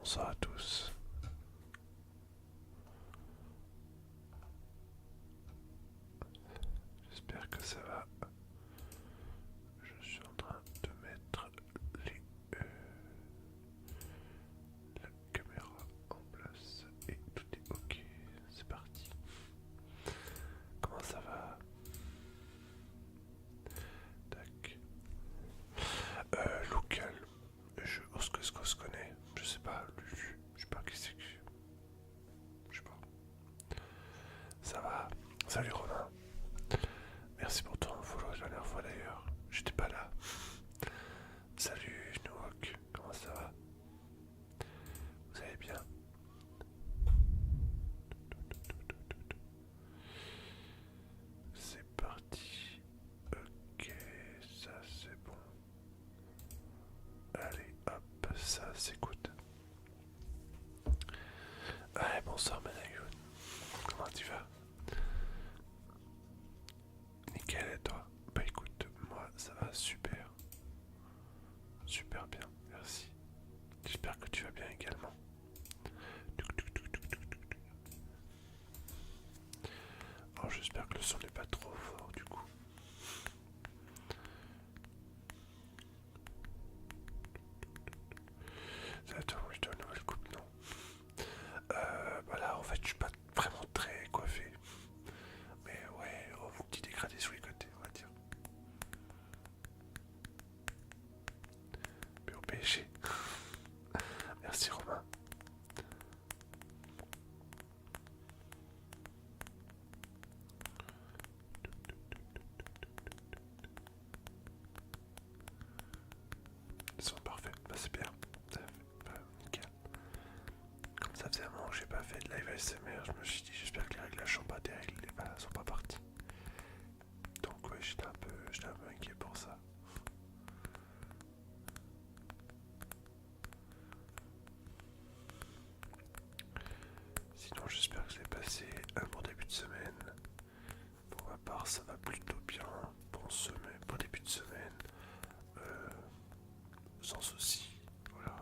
Bonsoir à tous. J'espère que ça va. Je suis en train de mettre les, la caméra en place et tout est ok. C'est parti. Comment ça va? Tac. Local. Est-ce qu'on se connaît? Je sais pas. Je sais pas qui c'est que. Je sais pas. Ça va? Salut Romain. Merci pour ton follow la dernière fois d'ailleurs. J'étais pas là. Salut Nook, comment ça va? Vous allez bien? C'est parti. Ok, ça c'est bon. Allez, hop, ça s'écoute. Allez, bonsoir Manayoun. Comment tu vas? Nickel et toi? Bah écoute, moi ça va super. Super bien, merci. J'espère que tu vas bien également. Oh, j'espère que le son n'est pas trop fort du coup. Ça attends, je dois une nouvelle coupe, non? Bah là en fait je suis pas vraiment très coiffé. Mais ouais, oh, un petit dégradé sur les côtés, on va dire. Mais au PSG. Merci Romain. Ils sont parfaits, bah c'est bien. Bah, nickel. Comme ça faisait un moment que j'ai pas fait de live ASMR, je me suis dit j'espère que les réglages sont pas terribles, les balles sont pas parties. Donc ouais, j'étais un peu inquiet pour ça. Sinon j'espère que vous avez passé un bon début de semaine. Pour ma part ça va plutôt bien. Bon début de semaine. Euh, Sans souci. Voilà.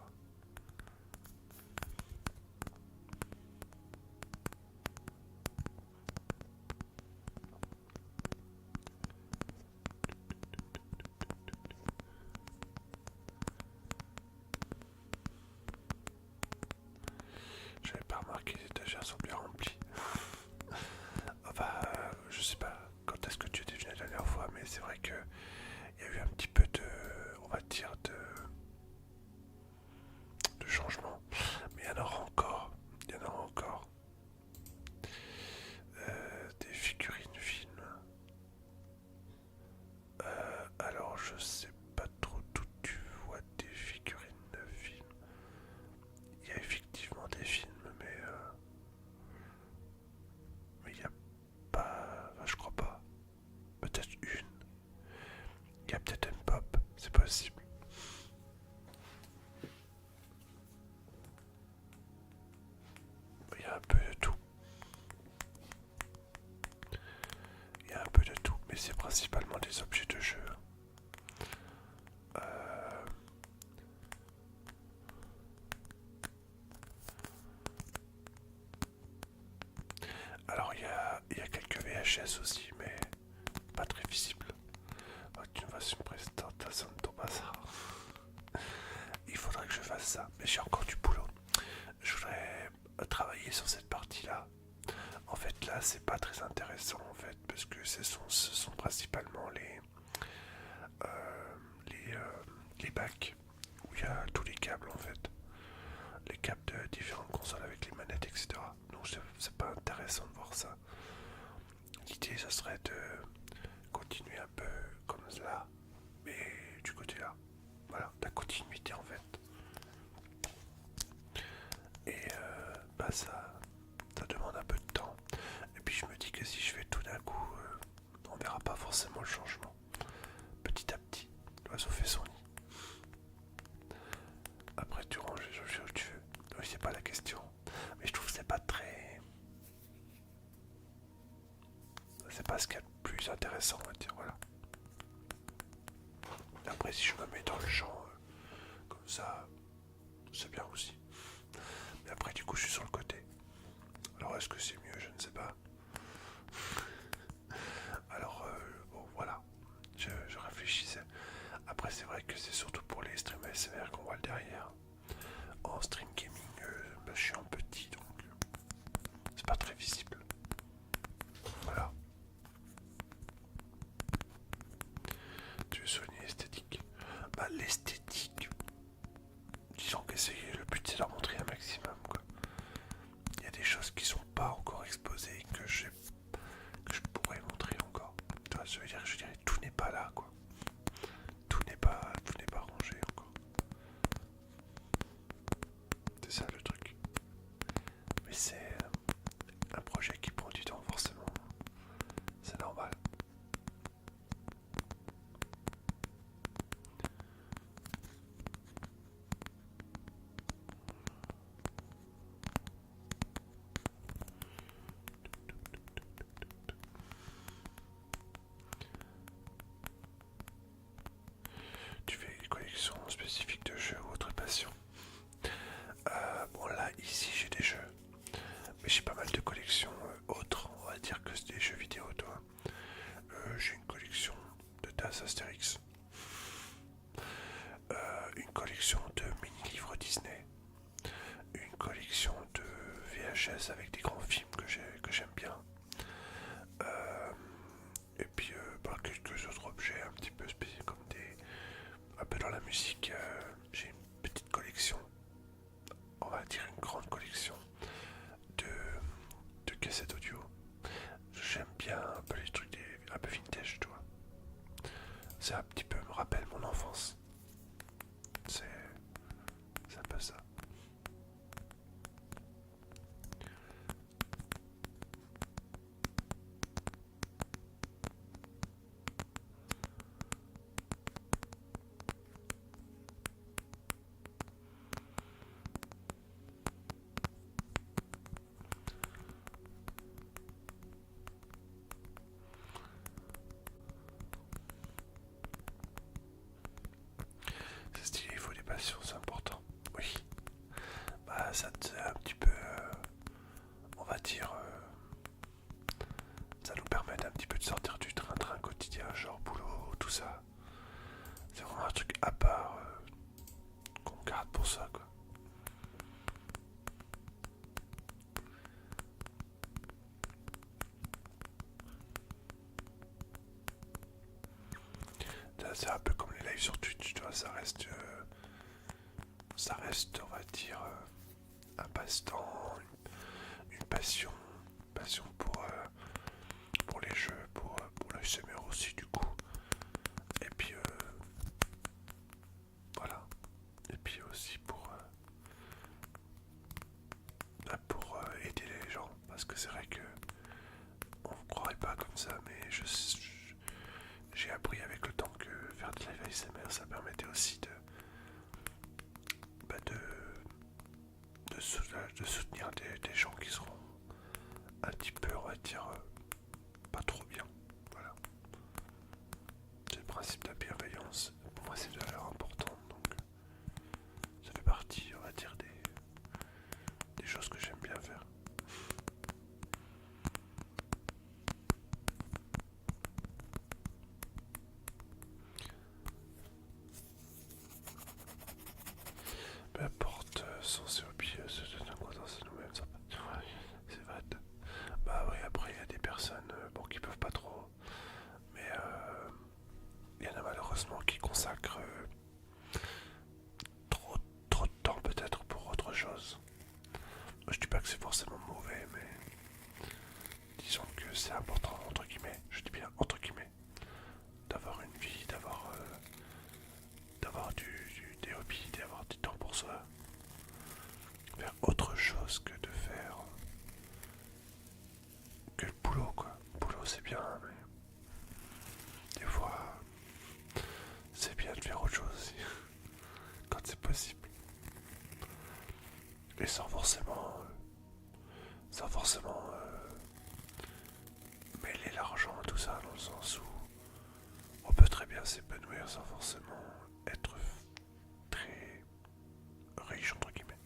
J'avais pas remarqué, les étagères sont bien remplies. Enfin, je sais pas quand est-ce que tu étais venu la dernière fois, mais c'est vrai que il y a eu un petit peu de, on va dire, de changement. Mais il y en aura encore. Il y en aura encore. Des figurines films. Alors, je sais pas trop d'où tu vois des figurines de films. Il y a effectivement des films, mais il y a pas. Enfin, je crois pas. Peut-être une. Il y a peut-être une pop, c'est possible. Il y a un peu de tout. Il y a un peu de tout, mais c'est principalement des objets de jeu. Euh, Alors il y a quelques VHS aussi, mais pas très visibles. Tu me fasses une présentation de ton bazar. Il faudrait que je fasse ça, mais j'ai encore du boulot. Je voudrais travailler sur cette partie-là. En fait, là, c'est pas très intéressant, en fait, parce que ce sont principalement les bacs où il y a tous les câbles, en fait. Les câbles de différentes consoles avec les manettes, etc. Donc, c'est pas intéressant de voir ça. L'idée, ce serait de continuer un peu comme cela, mais du côté là. Voilà, la continuité, en fait. Et bah ça demande un peu de temps. Et puis je me dis que si je fais tout d'un coup, on verra pas forcément le changement. Petit à petit, l'oiseau fait son nid. Après tu ranges les objets où tu veux. Oui, c'est pas la question. Mais je trouve que c'est pas très. C'est pas ce qu'il y a de plus intéressant, on va dire, voilà. Après si je me mets dans le champ comme ça, c'est bien aussi. Et après, du coup, je suis sur le côté. Alors, est-ce que c'est mieux? Je ne sais pas. Alors, bon, voilà. Je réfléchissais. Après, c'est vrai que c'est surtout pour les streams ASMR qu'on voit le derrière. En stream gaming, bah, je suis un petit, donc c'est pas très visible. Voilà. Tu veux soigner l'esthétique? Bah, l'esthétique, disons que le but c'est de leur montrer un maximum, quoi. Il y a des choses qui sont pas encore exposées que je pourrais montrer encore. Tu vois, je dirais tout n'est pas là, quoi. Tout n'est pas rangé encore. C'est ça le truc. Mais c'est un projet qui prend du temps, forcément. C'est normal. Tu fais une collection spécifique de jeux ou autre passion? Bon là, ici j'ai des jeux, mais j'ai pas mal de collections autres, on va dire que c'est des jeux vidéo, toi. J'ai une collection de tasses Astérix, une collection de mini-livres Disney, une collection de VHS avec des grands films que j'aime bien, et puis bah, quelques autres objets un petit peu spéciaux comme un peu dans la musique. J'ai une petite collection, on va dire une grande collection de, de cassettes audio. J'aime bien un peu les trucs un peu vintage, tu vois. Ça un petit peu me rappelle mon enfance. C'est un peu ça. C'est stylé, il faut des passions, c'est important. Oui. Bah ça te un petit peu, on va dire, ça nous permet d'un petit peu de sortir du train-train quotidien, genre boulot, tout ça. C'est vraiment un truc à part qu'on garde pour ça, quoi. C'est un peu comme les lives sur Twitch, tu vois, ça reste, on va dire, un passe-temps, une passion pour les jeux, pour l'ASMR aussi du coup. Et puis voilà. Et puis aussi aider les gens, parce que c'est vrai que on ne croirait pas comme ça, mais j'ai appris avec le temps que faire de live ASMR ça permettait aussi bah de soutenir des gens qui seront un petit peu, on va dire, pas trop bien. Voilà. C'est le principe de la bienveillance. Pour moi, c'est de valeur importante, donc ça fait partie, on va dire, des choses que j'aime bien faire. Peu importe son hobby, se donne un dans nous-mêmes, c'est vrai. Bah oui, après il y a des personnes bon, qui peuvent pas trop, mais il y en a malheureusement qui consacrent trop, trop de temps peut-être pour autre chose. Je dis pas que c'est forcément mauvais, mais disons que c'est important, entre guillemets, je dis bien entre guillemets, d'avoir une vie, d'avoir des hobbies, d'avoir du temps pour soi, faire autre chose que de faire que le boulot, quoi. Le boulot c'est bien, mais des fois c'est bien de faire autre chose aussi, quand c'est possible. Et sans forcément mêler l'argent et tout ça, dans le sens où on peut très bien s'épanouir sans forcément être très riche, entre guillemets.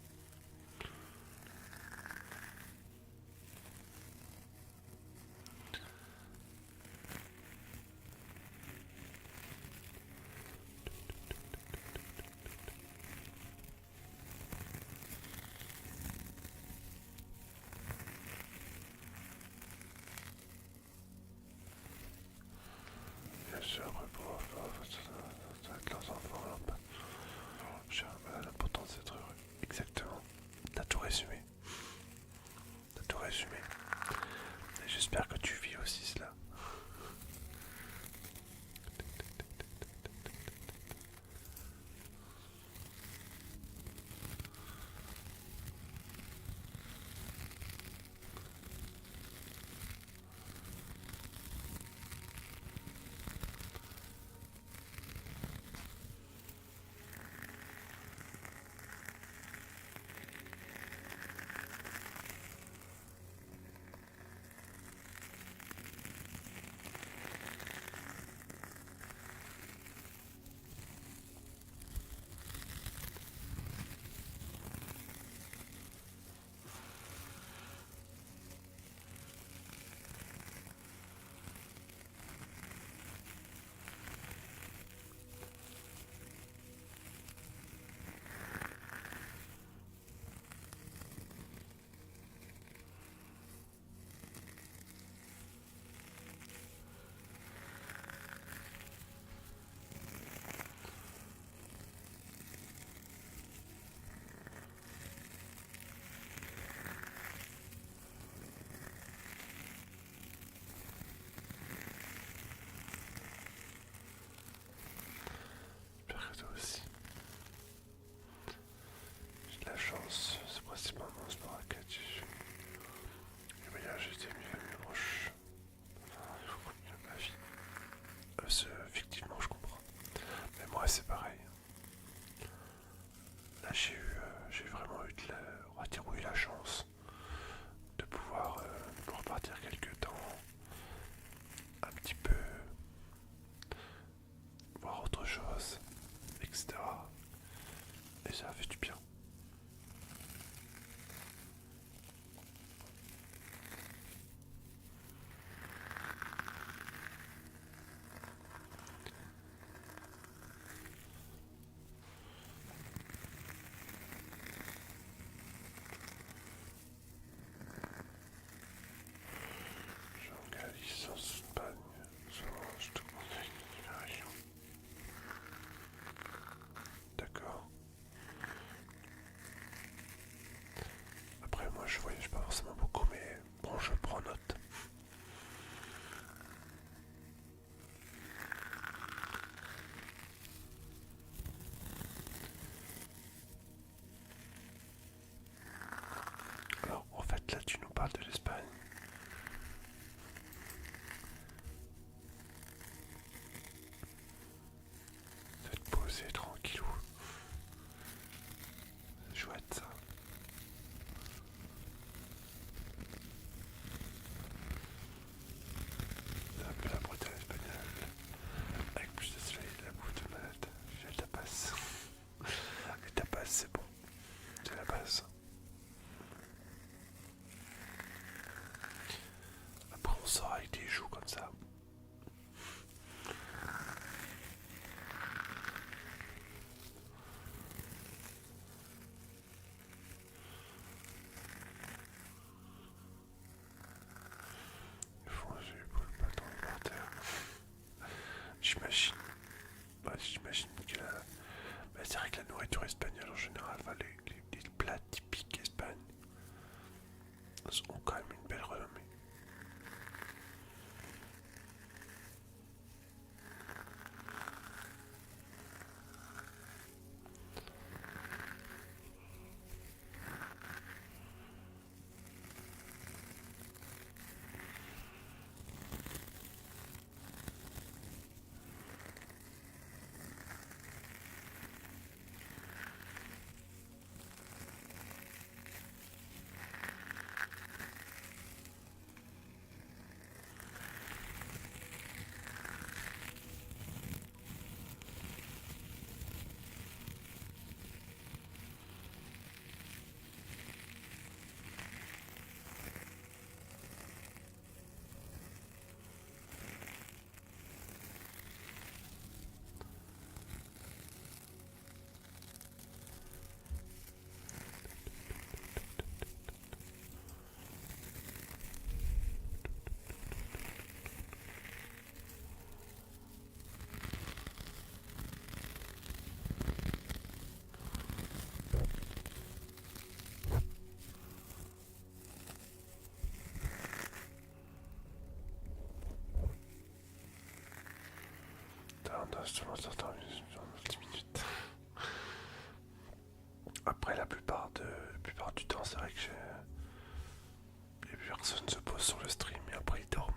l'Espagne. Vous êtes posé tranquillou. C'est chouette ça. C'est un peu la Bretagne espagnole. Avec plus de soleil et de la bouffe de malade. J'ai de la passe. Et ta passe c'est bon. C'est la base. Après on sort avec des joues comme ça. Ils font un jeu pour le bâton par terre. J'imagine. Bah, j'imagine que bah, c'est vrai que la nourriture espagnole en général, enfin, les plats typiques Espagne ont quand même une belle renommée. Dans 10 minutes. Après la plupart du temps c'est vrai que les personnes se posent sur le stream et après ils dorment.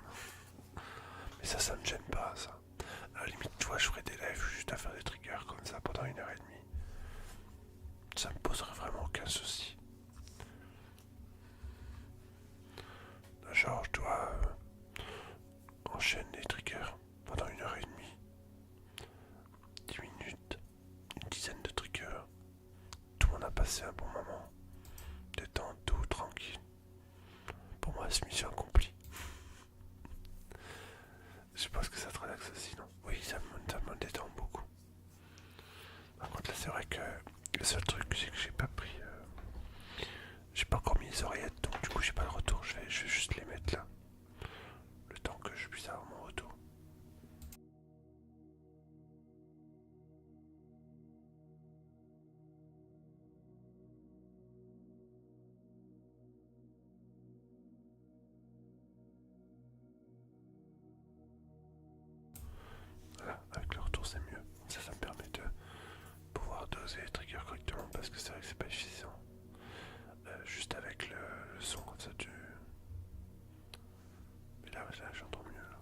Mais ça me gêne pas ça. À la limite tu vois je ferais des lives juste à faire des triggers comme ça pendant 1h30. Ça me poserait vraiment aucun souci. Genre je dois enchaîner les triggers pendant 1h30. 10 minutes, une dizaine de triggers. Tout le monde a passé un bon moment. Détente, tout, tranquille. Pour moi, c'est mission accomplie. Je pense que ça te relaxe aussi, non? Oui, ça me détend beaucoup. Par contre, là, c'est vrai que le seul truc, c'est que j'ai pas pris. J'ai pas encore mis les oreillettes, donc du coup, j'ai pas le retour. Je vais juste les mettre là. Le temps que je puisse avoir mon retour. Voilà, avec le retour, c'est mieux. Ça me permet de pouvoir doser les triggers correctement parce que c'est vrai que c'est pas suffisant. Juste avec le son comme ça tu... Mais là j'entends mieux là.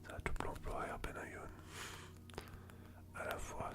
Ça a double emploi Benayon. À la fois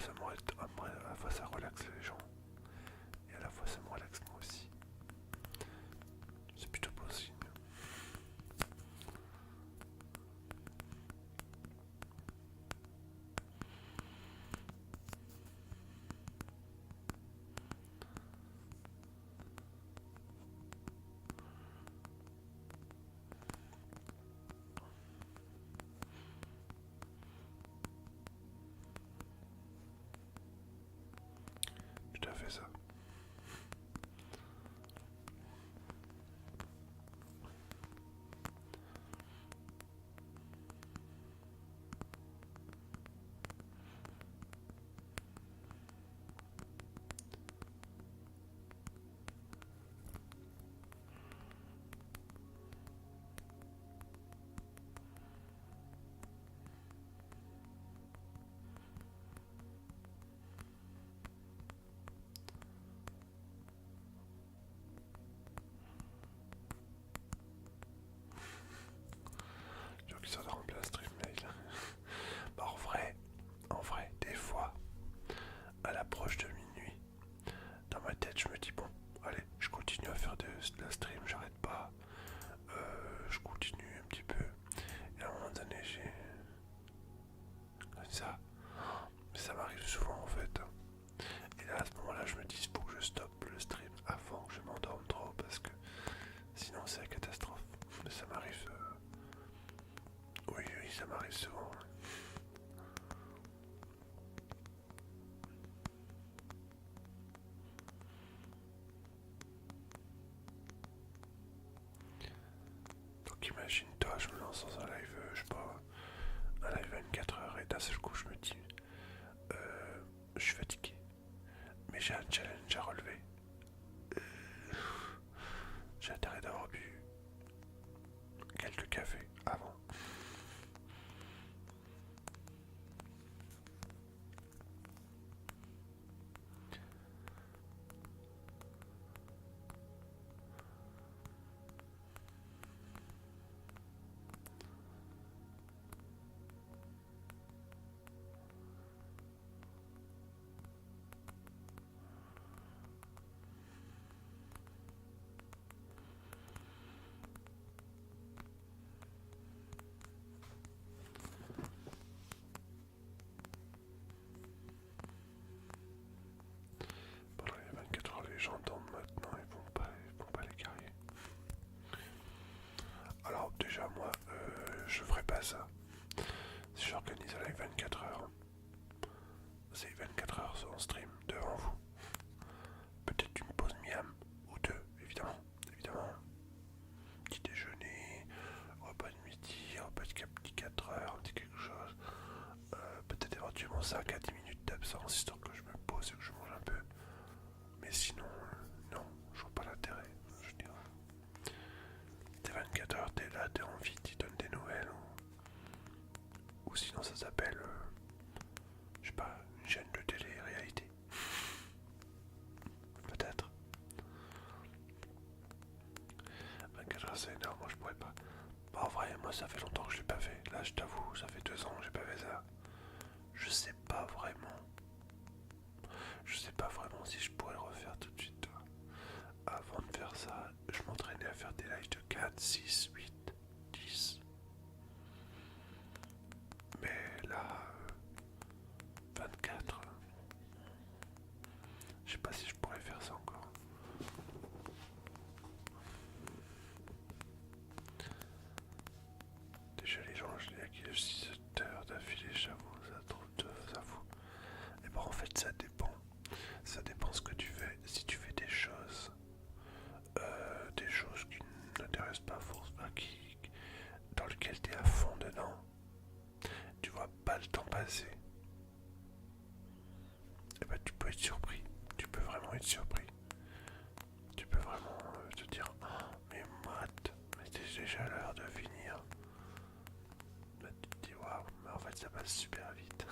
sans un live, je sais pas, un live 24 heures et d'un seul coup je me dis, je suis fatigué, mais j'ai un challenge à relever. J'ai intérêt d'avoir bu quelques cafés avant. Pendant les 24 heures, les gens dorment maintenant, ils vont pas les carrier. Alors déjà moi, je ferai pas ça. Si j'organise un live 24 heures, c'est 24 heures en stream devant vous. Peut-être une pause miam ou deux, évidemment. Petit déjeuner, repas de midi, repas de 4 heures, un petit quelque chose. Peut-être éventuellement 5 à 10 minutes d'absence, histoire que je me pose et que je mange un peu. Mais sinon, non, je vois pas l'intérêt. Je veux dire, t'es 24 heures, t'es là, t'es en vie, tu donnes des nouvelles. Ou sinon ça s'appelle, je sais pas, une chaîne de télé-réalité. Peut-être. 24 heures c'est énorme, moi je pourrais pas. Bah, en vrai, moi ça fait longtemps que je l'ai pas fait. Là je t'avoue, ça fait 2 ans que j'ai pas fait ça. Je sais pas vraiment. Je sais pas vraiment si je pourrais le refaire tout de suite. Avant de faire ça, je m'entraînais à faire des lives de 4, 6, 8, 10. Mais là, 24. Je sais pas si je pourrais faire ça encore. Déjà les gens, je l'ai acquis 6 heures d'affilée, j'avoue, ça fout. Et bon en fait ça dépend. Ça dépend ce que tu fais. Si tu fais des choses qui n'intéressent pas forcément, dans lesquelles tu es à fond dedans, tu vois pas le temps passer. Et bah tu peux être surpris. Tu peux vraiment être surpris. Tu peux vraiment te dire oh, mais Matt, mais c'est déjà l'heure de finir. Bah tu te dis waouh, mais en fait ça passe super vite.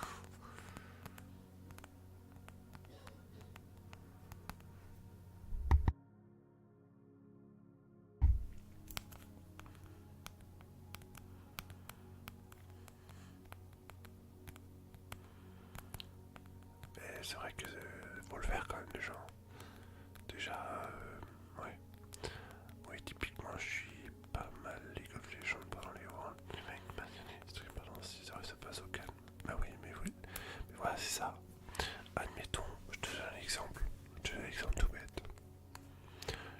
Mais c'est vrai que faut le faire quand même déjà. Déjà, ouais. Oui, typiquement, je suis pas mal League of Legends pendant les Worlds. Les mecs passionnés, ce truc pendant 6 heures et ça passe au calme. Bah oui, mais oui. Mais voilà, c'est ça. Admettons, je te donne un exemple. Je te donne un exemple tout bête.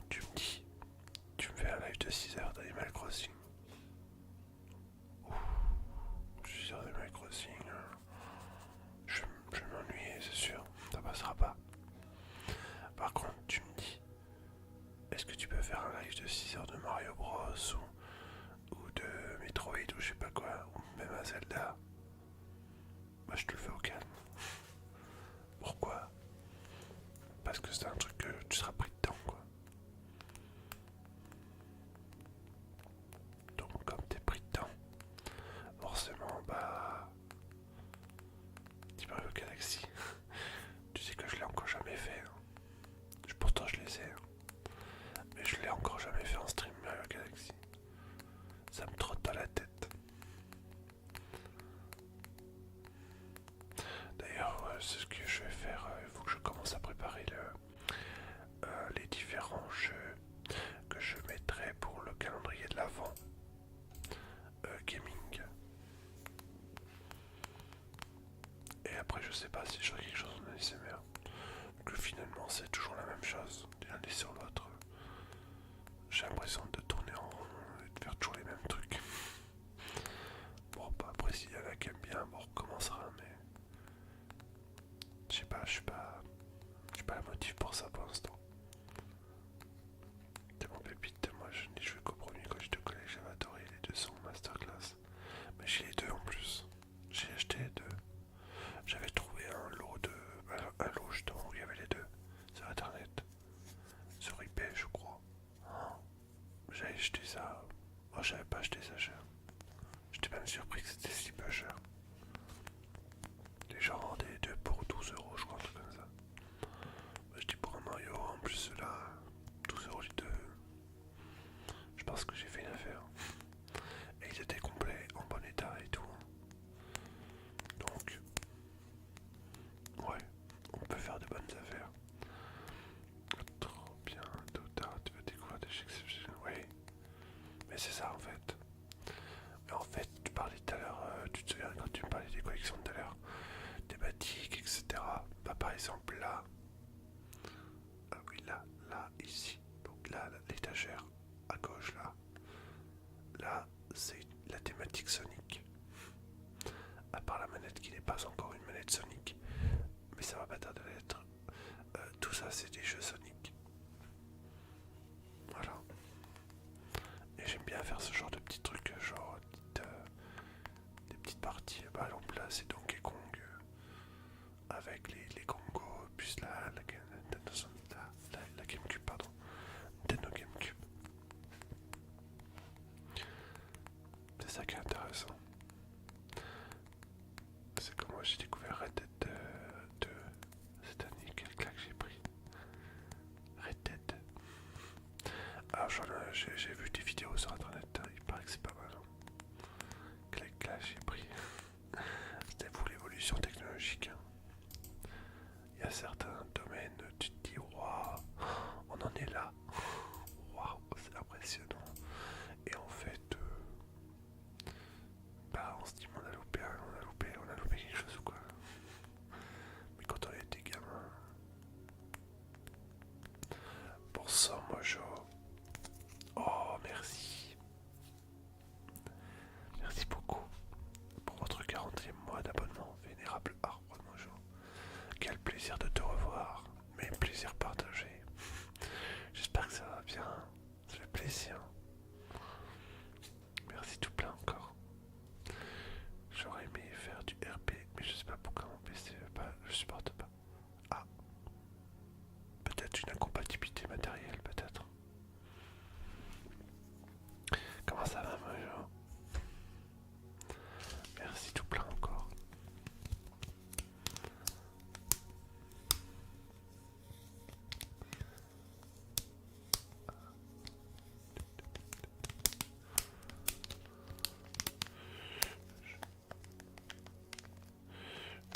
Tu me dis, tu me fais un live de 6 heures d'Animal Crossing. Ouh, 6 heures d'Animal Crossing. Je vais m'ennuyer, c'est sûr. Ça passera pas. Par contre, tu me dis, est-ce que tu peux faire un live de 6 heures de Mario Bros ou de Metroid ou je sais pas quoi, ou même un Zelda? Bah je te le fais au calme. Pourquoi? Parce que c'est un truc que tu seras pris dedans quoi. Donc comme t'es pris dedans, forcément bah... Petit Mario Galaxy, tu sais que je l'ai encore jamais fait. Hein. Pourtant je les ai. Hein. Mais je l'ai encore jamais fait en stream Mario Galaxy. Ça me trotte dans la tête. D'ailleurs, c'est ce que je vais faire. Il faut que je commence à préparer les différents jeux que je mettrai pour le calendrier de l'Avent gaming. Et après, je sais pas si je ferai quelque chose en ASMR. Donc finalement, c'est toujours la même chose, d'un l'un sur l'autre. J'ai l'impression de tourner en rond et de faire toujours les mêmes trucs. Bon, bah après, s'il y en a qui aiment bien, bon, on recommencera, mais... Je sais pas, je suis pas la motive pour ça pour l'instant. T'es mon pépite, moi je n'ai joué qu'au premier Coach de collège, j'avais adoré les 200 masterclass. pas acheté ça cher. J'étais même surpris que c'était si peu cher. Les gens vendaient 2 pour 12 €, je crois, un truc comme ça. Bah, je dis pour un Mario, en plus là, 12 € les deux. Je pense que j'ai fait une affaire. Et ils étaient complets, en bon état et tout. Donc, ouais, on peut faire de bonnes affaires. Trop bien, tout tard, tu vas découvrir des chèques exceptionnels. Oui, mais c'est ça en fait. Mais en fait, tu parlais tout à l'heure, tu te souviens quand tu me parlais des collections tout à l'heure, thématiques, etc. Bah, par exemple là, oui là, ici. Donc là, l'étagère à gauche là c'est la thématique Sonic. À part la manette qui n'est pas encore une manette Sonic, mais ça va pas tarder à l'être. Tout ça c'est des jeux Sonic. Voilà. Et j'aime bien faire ce genre de petits trucs, genre des petites parties. Par exemple là c'est Donkey Kong avec les Kongos, plus la GameCube, pardon. Nintendo GameCube. C'est ça qui est intéressant. C'est comme moi j'ai découvert Red Dead 2 cette année, quel claque j'ai pris. Red Dead. Alors j'ai vu des vidéos sur internet, il paraît que c'est pas mal. Hein. Quel claque j'ai pris. C'était pour l'évolution technologique. Il y a certains domaines, tu te dis waouh, on en est là. Waouh, c'est impressionnant. Et en fait, bah on se dit on a loupé quelque chose ou quoi. Mais quand on était gamin, pour ça moi oh merci. Merci beaucoup pour votre 40e mois d'abonnement, vénérable arbre mojo. Quel plaisir de te revoir, mais plaisir partagé. J'espère que ça va bien, ça fait plaisir. Merci tout plein encore. J'aurais aimé faire du RP, mais je sais pas pourquoi mon PC je supporte pas. Ah, peut-être une incompatibilité matérielle, peut-être. Comment ça va, Mojo? Merci tout plein encore.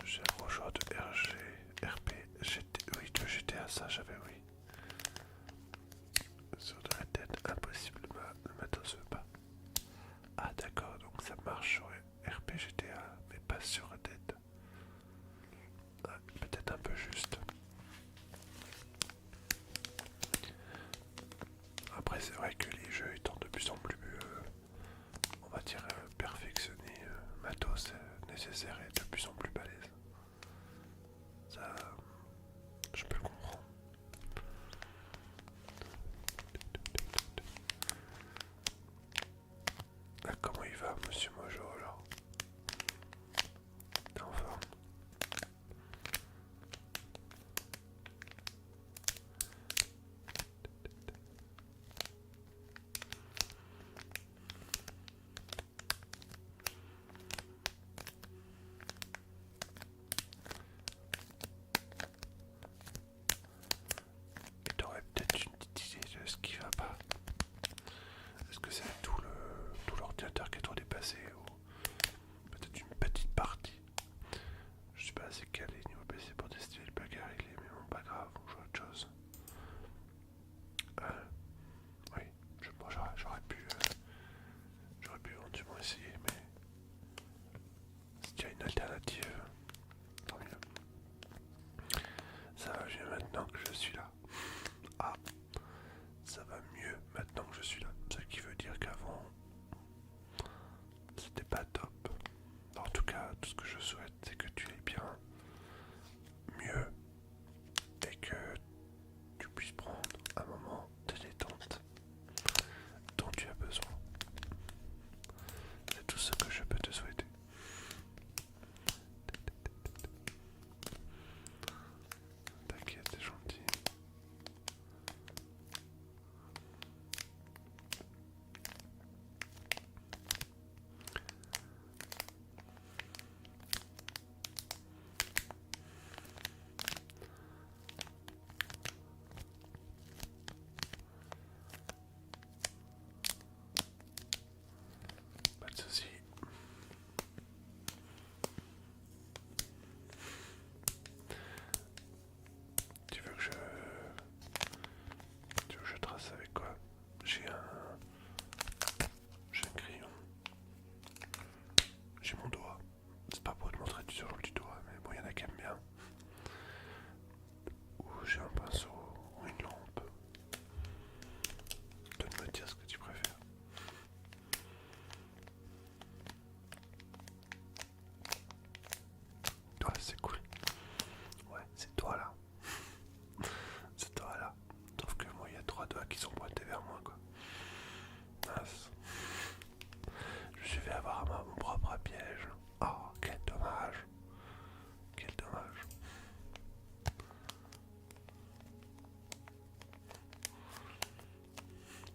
J'ai un gros joueur de RP, oui, de GTA, ça j'avais, oui. Sur de la tête, impossible, le matos veut pas. Ah d'accord, donc ça marche sur RP GTA, mais pas sur Red Dead. Ah, peut-être un peu juste. Après c'est vrai que les jeux étant de plus en plus, on va dire, perfectionnés, matos nécessaire est de plus en plus balèze. Ça, je peux le comprendre. Ah, comment il va, Monsieur Mojo, alors? T'es en forme? Et t'aurais peut-être une petite idée de ce qui va pas? Est-ce que c'est tout l'ordinateur qui est trop dépassé ou... c'est cool. Ouais, c'est toi là. C'est toi là. Sauf que moi, il y a 3 doigts qui sont pointés vers moi, quoi. Mince. Je vais avoir mon propre piège. Oh, quel dommage. Quel dommage.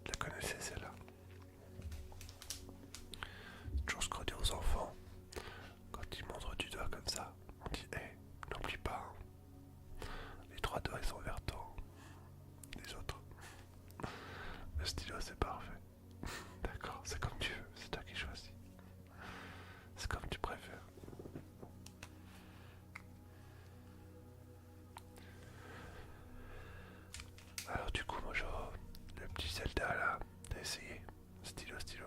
Je la connaissais celle-là. Toujours ce qu'on dit aux enfants. Quand ils montrent du doigt comme ça, on dit hé, n'oublie pas. Les 3 doigts ils sont vers toi. Les autres. Le stylo c'est parfait. D'accord, c'est comme tu veux, c'est toi qui choisis. C'est comme tu préfères. Alors du coup moi le petit Zelda là, t'as essayé. Stylo, stylo.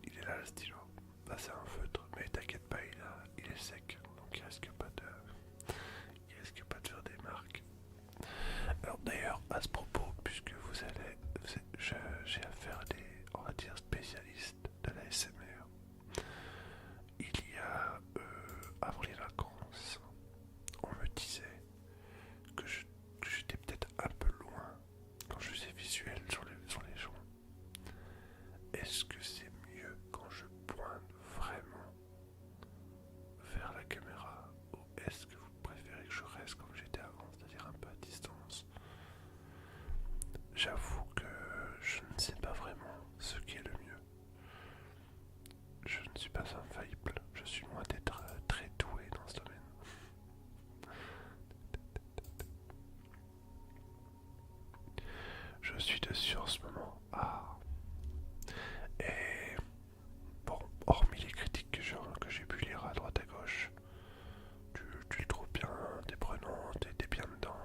Il est là le stylo. Bah c'est un feutre, mais t'inquiète pas, il est sec. Donc il risque pas de faire des marques. Alors d'ailleurs, à ce propos, puisque j'ai affaire à des, on va dire, spécialistes de la SMR, il y a, avant les vacances, on me disait que j'étais peut-être un peu loin quand je faisais visuel sur les gens. Est-ce que c'est mieux quand je pointe vraiment vers la caméra ou est-ce que vous préférez que je reste comme j'étais avant, c'est-à-dire un peu à distance? J'avoue que je ne sais pas vraiment ce qui est le mieux. Je ne suis pas infaillible, je suis loin d'être très doué dans ce domaine. Je suis dessus en ce moment. Ah. Et bon, hormis les critiques que j'ai pu lire à droite à gauche, tu le trouves bien, t'es prenant, t'es bien dedans.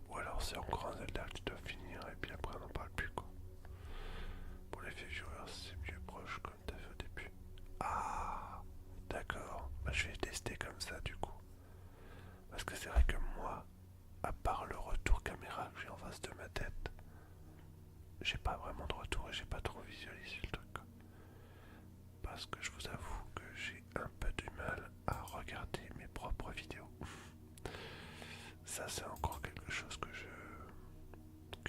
Ou alors c'est encore un Zelda que tu dois finir et puis après on n'en parle plus quoi. Pour les viewers c'est mieux proche comme t'as fait au début. Ah, d'accord, bah, je vais tester comme ça du coup. Parce que c'est vrai que moi, à part le retour caméra que j'ai en face de ma tête, j'ai pas vraiment de retour et j'ai pas trop visualisé le truc. Parce que je vous avoue que j'ai un peu du mal à regarder mes propres vidéos. Ça c'est encore quelque chose que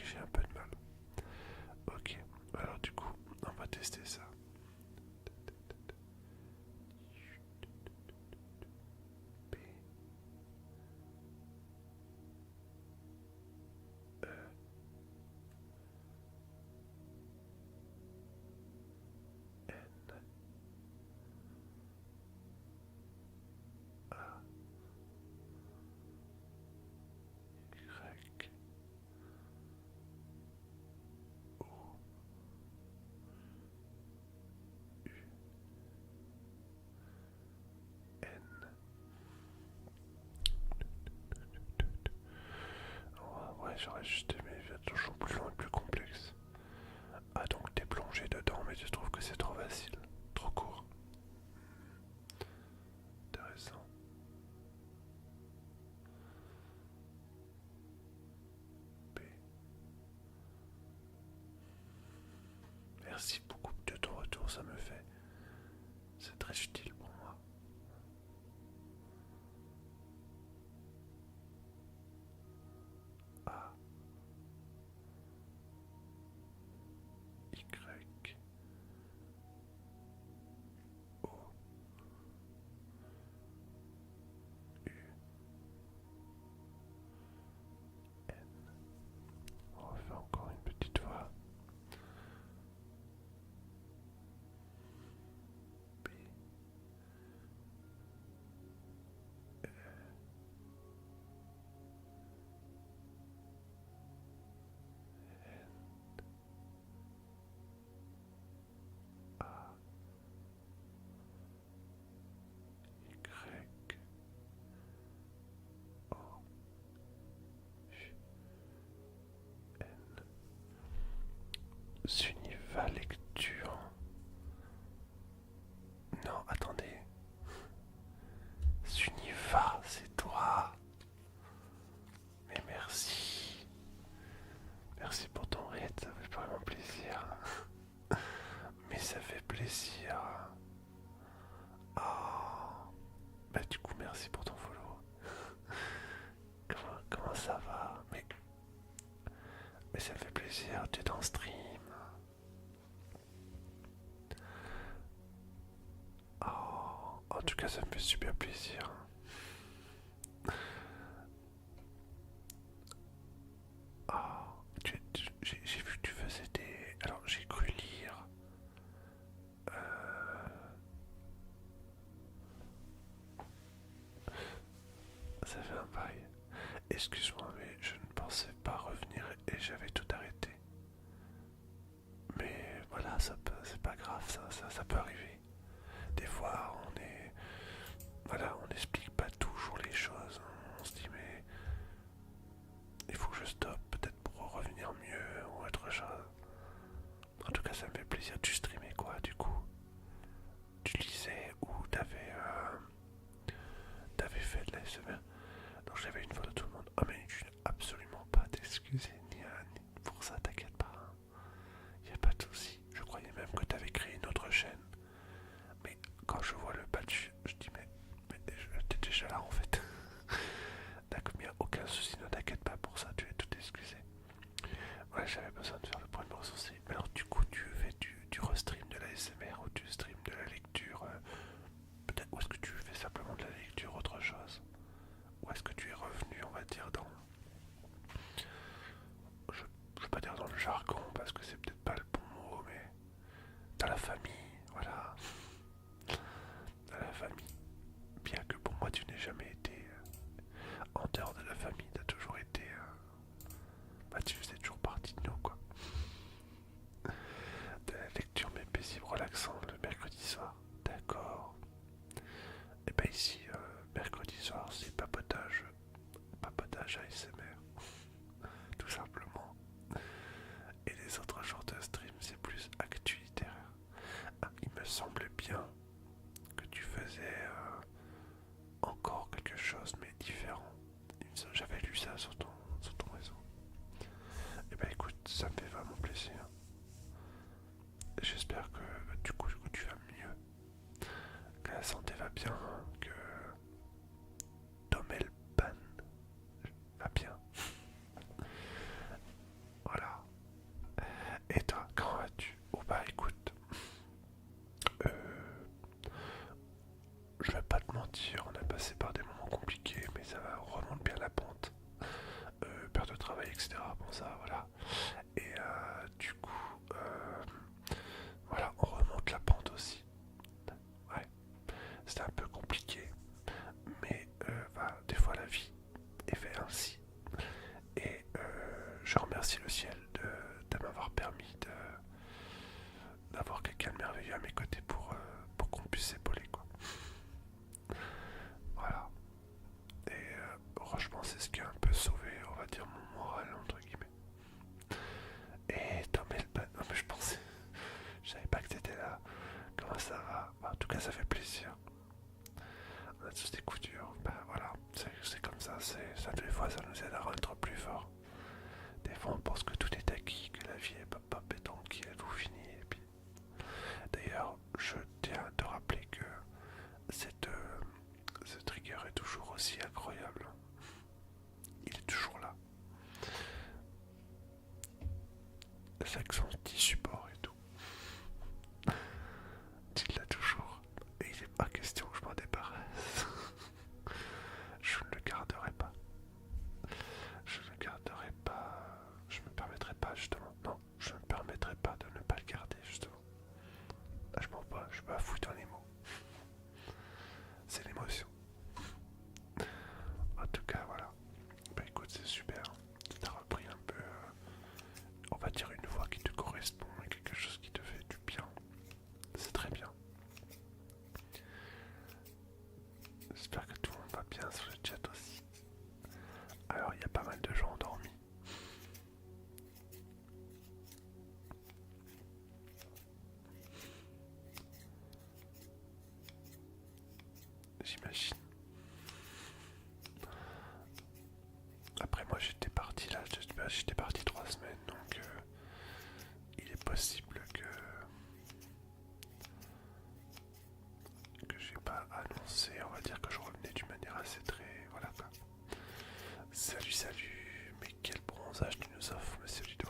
j'ai un peu de mal. Ok, alors du coup, on va tester ça. B, E, N, A, Y, O, U, N. Ouais, j'aurais juste aimé faire toujours plus long et plus complexe. Ah donc t'es plongé dedans mais tu trouves que c'est trop facile, trop court. Intéressant. B. Merci beaucoup de ton retour, ça me fait. C'est très utile pour moi. A. Y. O. U. N. On va faire encore une petite fois. B. E. N. A. Y. O. U. N. Suniva lecture. Non, attendez. Suniva, c'est toi. Mais merci. Merci pour ton raid, ça fait vraiment plaisir. Mais ça fait plaisir. Oh. Bah du coup merci pour ton follow. Comment ça va? Mais ça me fait plaisir, tu es en stream. Oh, en tout cas ça me fait super plaisir. Oh, j'ai vu que tu faisais des... Alors j'ai cru lire... Euh, Ça fait un bail. Excuse-moi mais je ne pensais pas revenir et j'avais tout arrêté. Mais voilà, c'est pas grave, ça peut arriver. Des fois, voilà, on n'explique pas toujours les choses. On se dit, mais il faut que je stoppe, peut-être pour revenir mieux ou autre chose. En tout cas, ça me fait plaisir. Tu streamais quoi, du coup? Tu lisais ou t'avais fait de la l'ASMR? Donc, j'avais une fois de tout le monde. Oh, mais je n'ai absolument pas t'excuser, ni pour ça, t'inquiète pas. Il n'y a pas de souci. Je croyais même que t'avais créé une autre chaîne. Mais quand je vois le badge, je dis mais t'es déjà là en fait. D'accord, il n'y a aucun souci, ne t'inquiète pas pour ça, tu es tout excusé. Ouais, j'avais besoin de faire le point de me ressourcer. Mais alors du coup, tu fais du restream de la SMR ou tu stream de la lecture peut-être, ou est-ce que tu fais simplement de la lecture, autre chose? Ou est-ce que tu es revenu, on va dire, dans... Je veux pas dire dans le jargon, parce que c'est peut-être pas le bon mot, mais... Dans la famille, voilà. Dans la famille. Bien que pour moi, tu n'aies jamais été... en dehors de la famille, tu as toujours été... bah, tu faisais toujours partie de nous, quoi. De la lecture, mais paisible, relaxant, le mercredi soir. D'accord. Et bah ici, mercredi soir, c'est papotage ASMR, tout simplement. Et les autres jours de stream, c'est plus actu littéraire. Ah, il me semble bien que tu faisais encore quelque chose, mais différent. J'avais lu ça sur ton réseau. Et bah écoute, ça me fait vraiment plaisir. J'espère que du coup tu vas mieux, que la santé va bien, que Domelban va bien. Voilà. Et toi, comment vas-tu? Oh bah écoute, euh, je vais pas te mentir, on a passé par des moments compliqués, mais ça va, on remonte bien la pente. Perte de travail, etc. Bon ça, voilà. Et du coup, voilà, on remonte la pente aussi. Ouais, c'était un peu compliqué, mais bah, des fois la vie est faite ainsi. Et je remercie le ciel de m'avoir permis d'avoir quelqu'un de merveilleux à mes côtés pour qu'on puisse s'épauler, quoi. Voilà. Et franchement, c'est ce qui a un peu sauvé, on va dire, mon moral, entre guillemets. Et Tom Elban, non mais je savais pas que t'étais là. Comment ça va? Bah, en tout cas, ça fait plaisir. On a tous des coups durs. Bah voilà, c'est comme ça. Des fois, ça nous aide à être plus fort. Des fois, on pense que tout est acquis, que la vie est pas pétanque, qu'il est tout fini. Et puis... D'ailleurs, je tiens à te rappeler que ce trigger est toujours aussi incroyable. Il est toujours là. Avec son petit support et tout. Il l'a toujours. Et il n'est pas question que je m'en débarrasse. Je ne le garderai pas. Je ne le garderai pas. Je me permettrai pas, justement. Non, je ne me permettrai pas de ne pas le garder, justement. Là, je m'en fous dans les mots. C'est l'émotion. En tout cas, voilà. Bah écoute, c'est super. Tu as repris un peu, on va dire, une voix qui te correspond et quelque chose qui te fait du bien. C'est très bien. J'espère que tout le monde va bien sur le chat aussi. Alors, il y a pas mal de gens endormis. J'imagine. Après, moi j'étais parti là, j'étais parti 3 semaines, donc il est possible que j'ai pas annoncé, on va dire que je revenais d'une manière assez très... Voilà quoi. Salut, salut, mais quel bronzage tu nous offres, monsieur Ludo.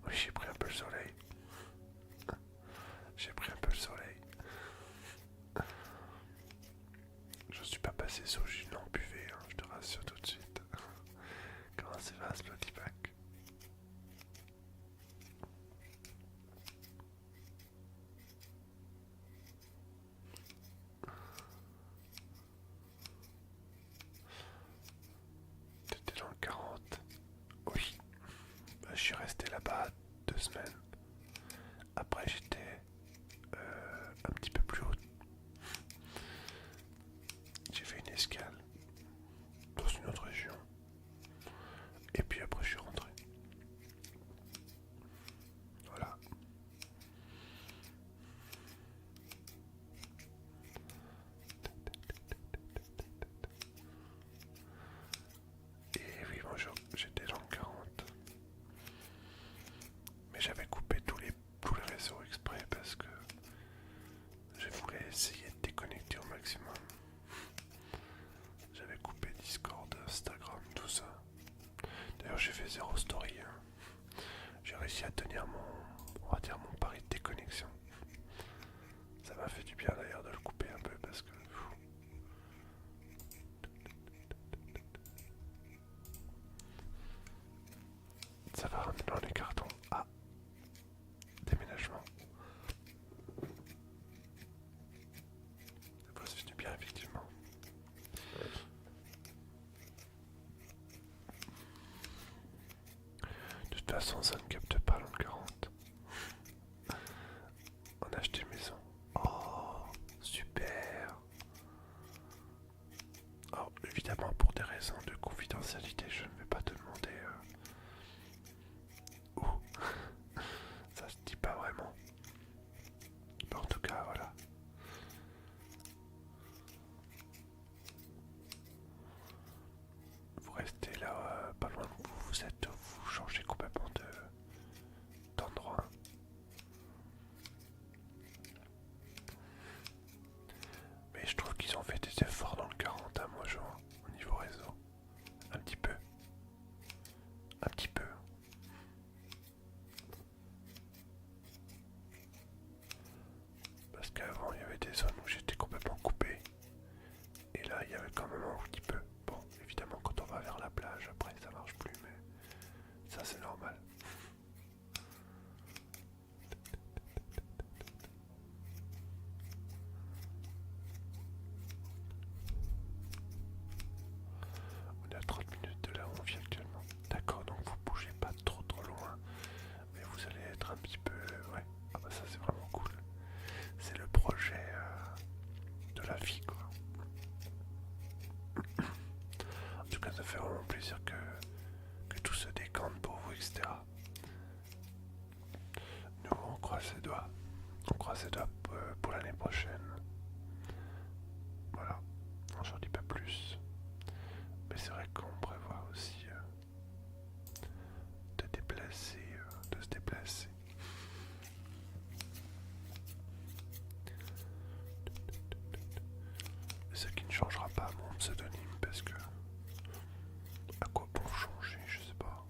Oui, j'ai pris un peu le soleil. J'ai pris un peu le soleil. Je suis pas passé sous le jus non buvé, hein, je te rassure tout de suite. Comment ça va, ce petit pack? T'étais dans le 40? Oui. Bah, je suis resté là-bas 2 semaines. Après, j'étais un petit peu plus haut. J'ai fait une escale dans une autre région. Et puis après, je suis rentré. Voilà. Et oui, bonjour, j'étais dans le 40. Mais j'avais coupé tous les réseaux exprès parce que je voulais essayer de déconnecter au maximum. J'avais coupé Discord, Instagram, tout ça. D'ailleurs, j'ai fait 0 story. Hein. J'ai réussi à tenir on va dire mon pari de déconnexion. Ça m'a fait du bien d'ailleurs de le couper un peu parce que... Ça va rentrer dans les cartons. Ah, déménagement. Ça fait du bien effectivement. De toute façon, ça ne capte pas dans le 40. On a acheté une maison. Oh, super. Alors, évidemment, pour des raisons de confidentialité, je ne vais pas te demander où. Ça se dit pas vraiment. Mais en tout cas, voilà. Vous restez là, pas loin de vous. Vous changez complètement d'endroit. Mais je trouve qu'ils ont fait des efforts dans le 40 à moi, genre, au niveau réseau. Un petit peu. Un petit peu. Parce qu'avant, il y avait des zones où j'étais complètement coupé. Et là, il y avait quand même un petit peu. Bon, évidemment, quand on va vers la plage, après, ça marche plus, mais ça, c'est normal. On est à 30 minutes de là où on vit actuellement. D'accord, donc vous bougez pas trop loin. Mais vous allez être un petit peu... Ouais, ah bah ça c'est vraiment cool. C'est le projet de la vie, quoi. En tout cas, ça fait vraiment plaisir que tout se décante pour vous, etc. Nous, on croise les doigts. On croise les doigts pour l'année prochaine. Voilà, j'en dis pas plus. Mais c'est vrai qu'on prévoit aussi de se déplacer. Ce qui ne changera pas mon pseudonyme parce que... À quoi bon changer, je sais pas.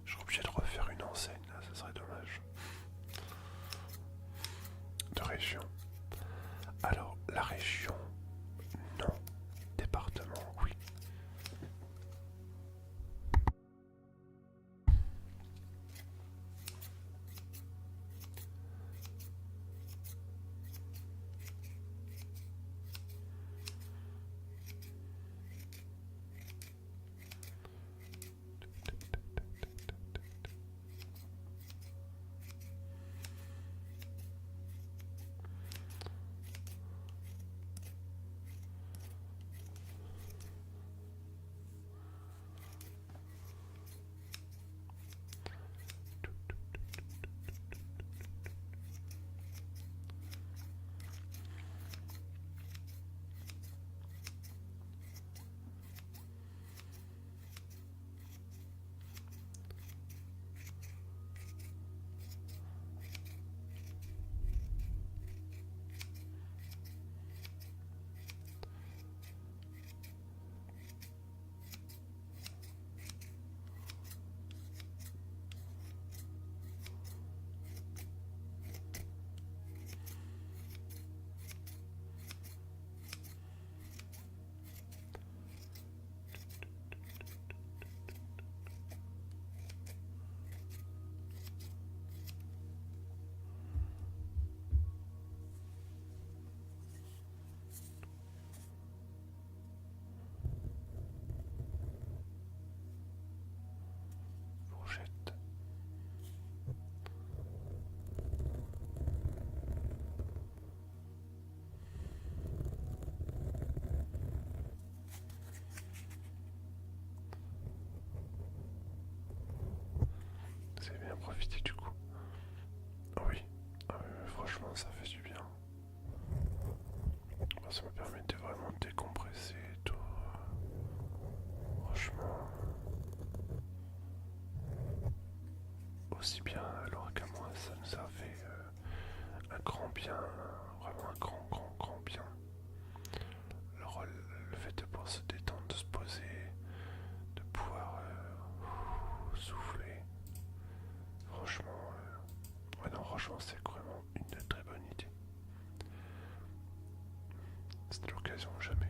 Je serais obligé de refaire une enseigne là, ça serait dommage. De région. Alors, la région, non. Département, oui. profiter du coup. Ah oui, franchement ça fait du bien. Ça me permet de vraiment décompresser et tout. Franchement, aussi bien alors qu'à moi, ça nous a fait un grand bien, vraiment un grand bien. Le fait de pouvoir se détendre, de se poser, de pouvoir souffler, franchement, ouais non, franchement c'est vraiment une très bonne idée. C'était l'occasion jamais.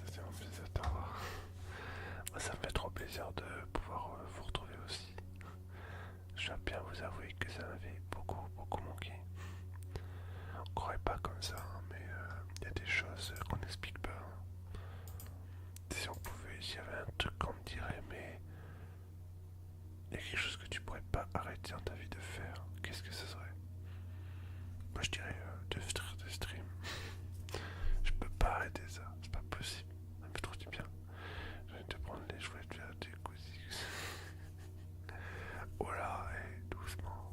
C'était un plaisir de t'avoir. Ça me fait trop plaisir de pouvoir vous retrouver aussi. Je dois bien vous avouer que ça m'avait beaucoup manqué. On croirait pas comme ça, hein, mais il y a des choses qu'on n'explique pas. Si on pouvait, s'il y avait un truc qu'on me dirait, mais il y a quelque chose que tu pourrais pas arrêter dans ta vie de faire, qu'est-ce que ce serait? Moi je dirais de faire des streams. Je peux pas arrêter ça, c'est pas possible. Ça me fait trop du bien. Je vais te prendre les jouets, de faire des cousis. Voilà, et doucement.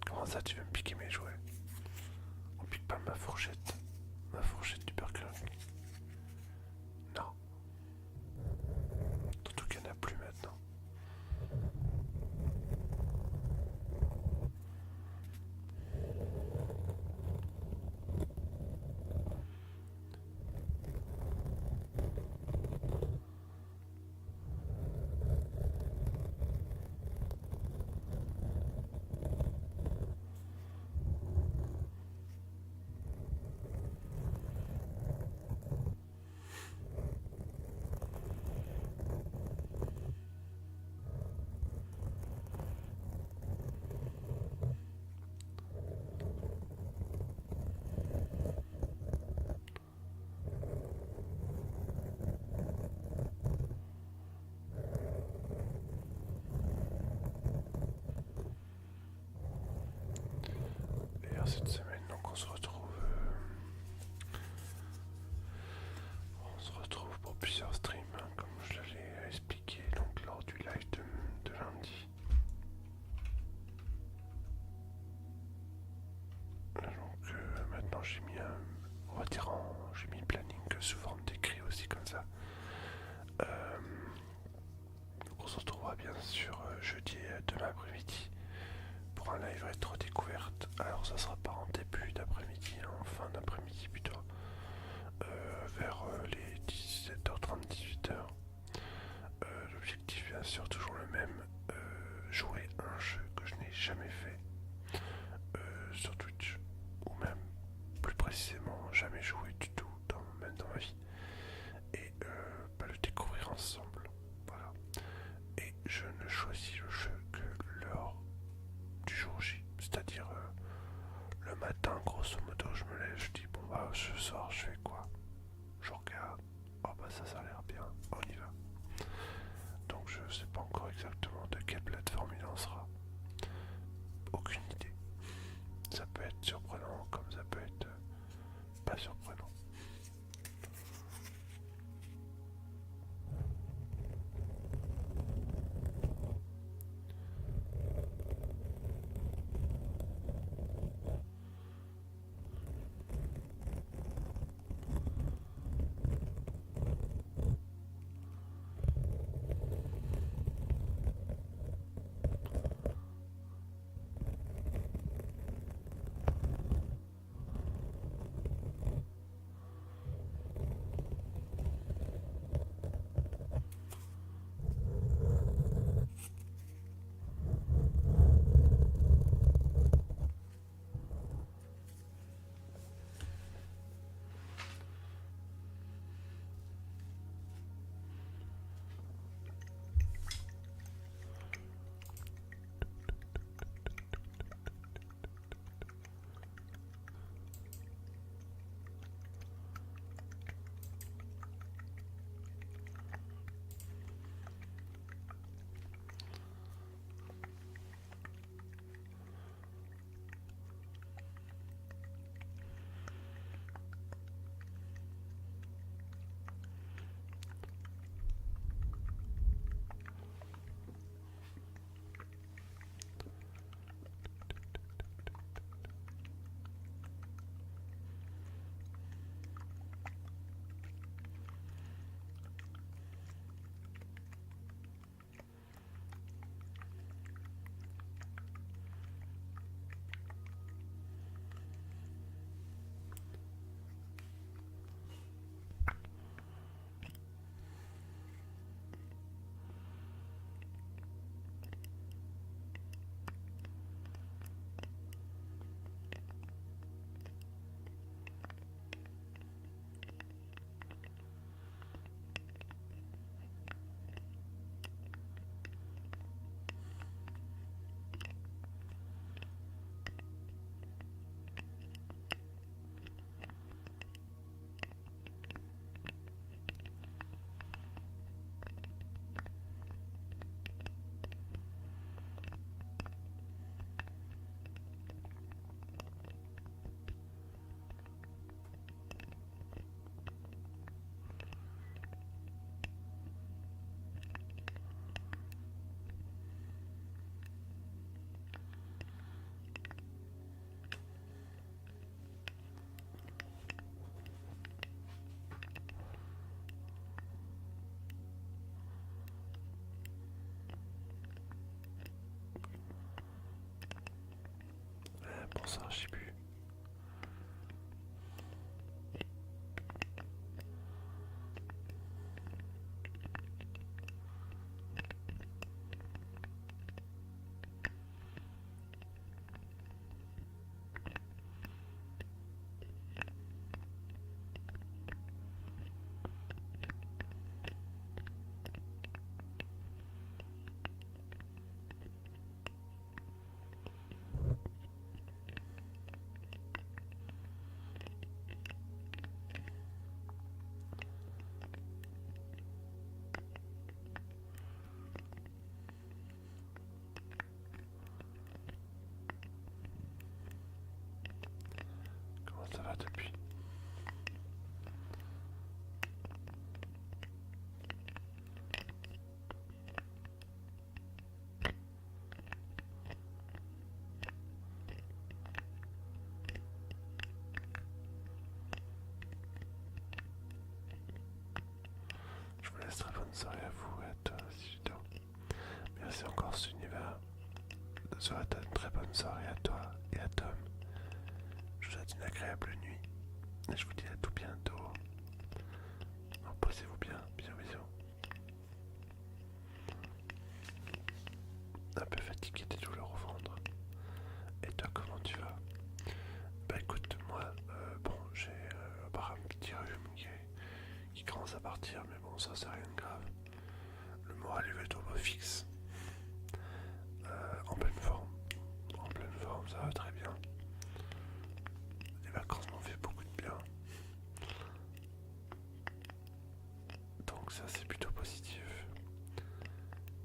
Comment ça tu veux me piquer mes jouets? On pique pas ma fourchette. Ma fourchette du Burger King. Non. Surtout qu'il n'y en a plus maintenant. D'ailleurs cette semaine donc on se retrouve pour plusieurs streams hein, comme je l'ai expliqué donc lors du live de lundi. Donc maintenant j'ai mis on va dire j'ai mis le planning sous forme d'écrit aussi comme ça. Donc on se retrouvera bien sûr jeudi demain après-midi pour un live rétro découverte. Alors ça sera pas en début d'après-midi, hein, en fin d'après-midi plutôt, vers les 17h30, 18h. L'objectif bien sûr toujours le même, jouer un jeu que je n'ai jamais fait sur Twitch, ou même plus précisément jamais ça, je sais plus. Comment ça va depuis? Je vous laisse très bonne soirée à vous et à toi si je dors. Merci encore cet univers. Je souhaite une très bonne soirée à toi et à Tom. Je vous souhaite une agréable nuit. Et je vous dis à tout bientôt. Reposez-vous bien. Bisous bisous. Un peu fatigué des douleurs au ventre. Et toi, comment tu vas? Bah écoute, moi, bon, j'ai apparemment un petit rhume qui commence à partir, mais bon, ça c'est rien de grave. Le moral est plutôt fixe. En pleine forme. En pleine forme, ça va très bien. Les vacances m'ont fait beaucoup de bien. Donc ça c'est plutôt positif.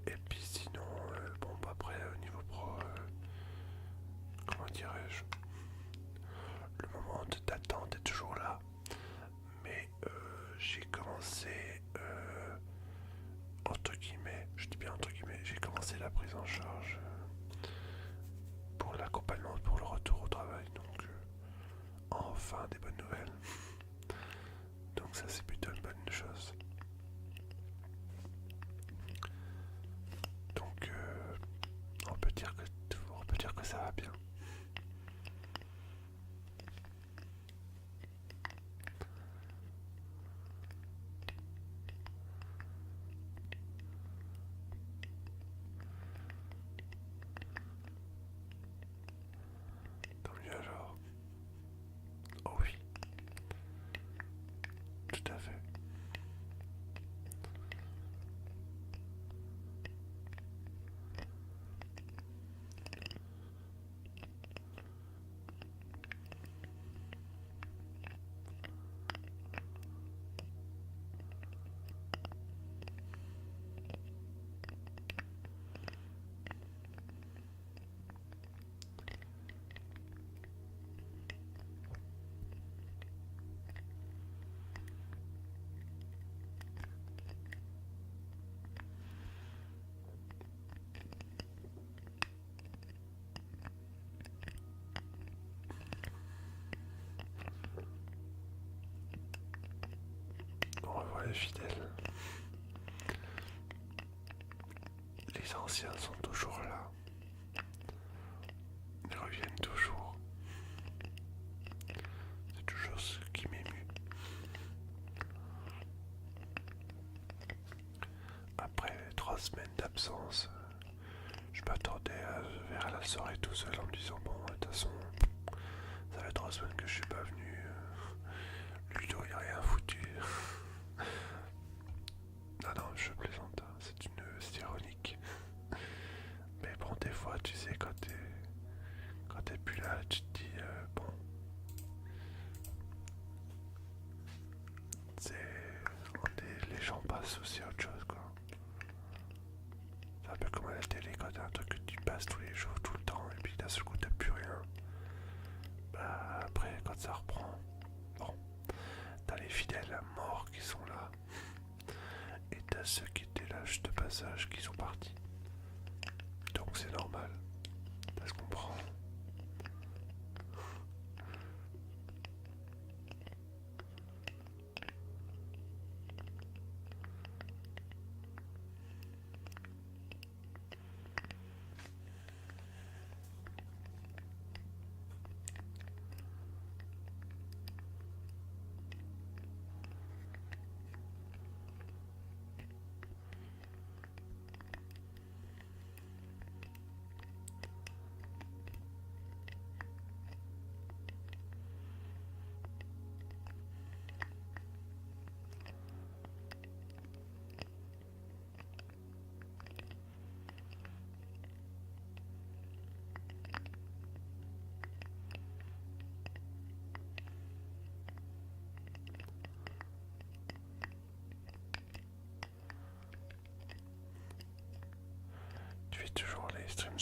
Et puis sinon, bon bah après au niveau pro, comment dirais-je, le moment d'attente est toujours là. Mais j'ai commencé, entre guillemets, je dis bien entre guillemets, j'ai commencé la prise en charge pour l'accompagnement, pour le retour au travail. Donc enfin des bonnes nouvelles. Donc ça c'est plutôt une bonne chose. Donc on peut dire que ça va bien. Tant mieux alors. Oh oui, tout à fait. On revoit les fidèles. Les anciens sont toujours là. Ils reviennent toujours. C'est toujours ce qui m'émue. Après 3 semaines d'absence, je m'attendais à vers la soirée tout seul en me disant bon, de toute façon, ça fait 3 semaines que je suis pas venu. Ludo, il a rien foutu. Non, non, je plaisante, hein. C'est ironique. Mais bon, des fois, tu sais, quand t'es plus là, tu te dis, bon, les gens passent aussi à autre chose, quoi. C'est un peu comme à la télé, quand t'as un truc que tu passes tous les jours, tout le temps, et puis d'un seul coup, t'as plus rien. Bah, après, quand ça reprend, bon, t'as les fidèles à mort qui sont là, et t'as ceux qui étaient là juste de passage qui sont partis. Donc c'est normal, ça se comprend.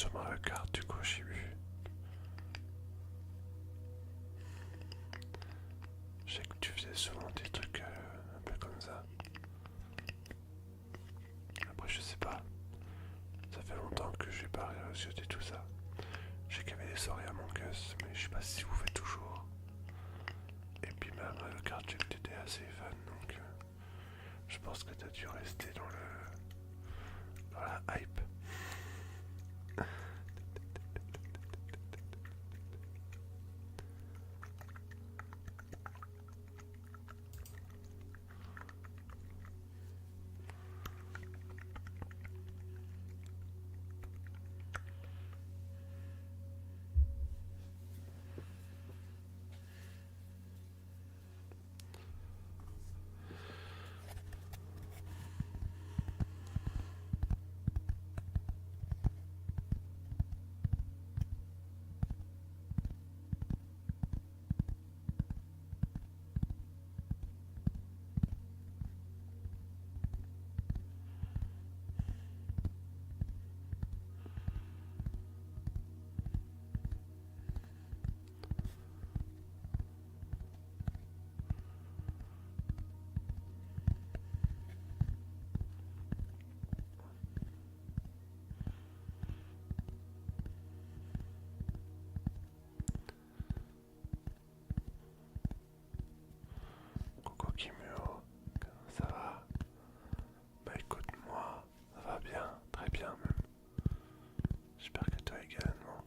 sur Mario Kart, du coup, j'ai vu. Je sais que tu faisais souvent des trucs un peu comme ça. Après, je sais pas. Ça fait longtemps que j'ai pas jeté tout ça. Je sais qu'il y avait des soirées à Among Us, mais je sais pas si vous faites toujours. Et puis même Mario Kart, j'ai que t'étais assez fan, donc je pense que t'as dû rester dans la hype. Coucou Kimuro, ça va? Bah écoute, moi, ça va bien, très bien même. J'espère que toi également.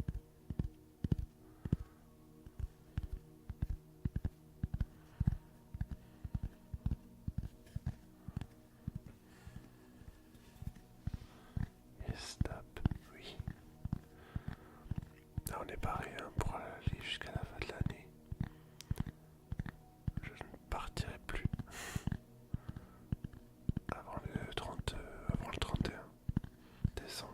Yes, stop, oui. Là on est barré hein, pour aller jusqu'à la fin de l'année. Je ne partirai plus avant le 30, avant le 31 décembre.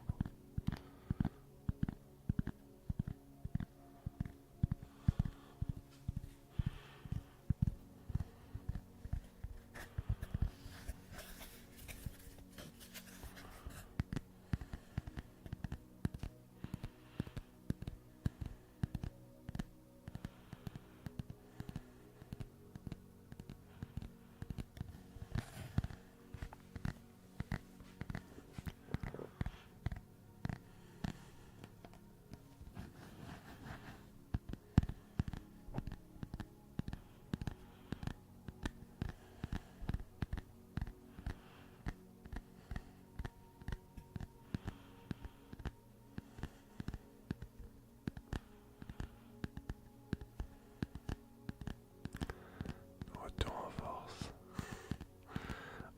Retour en force.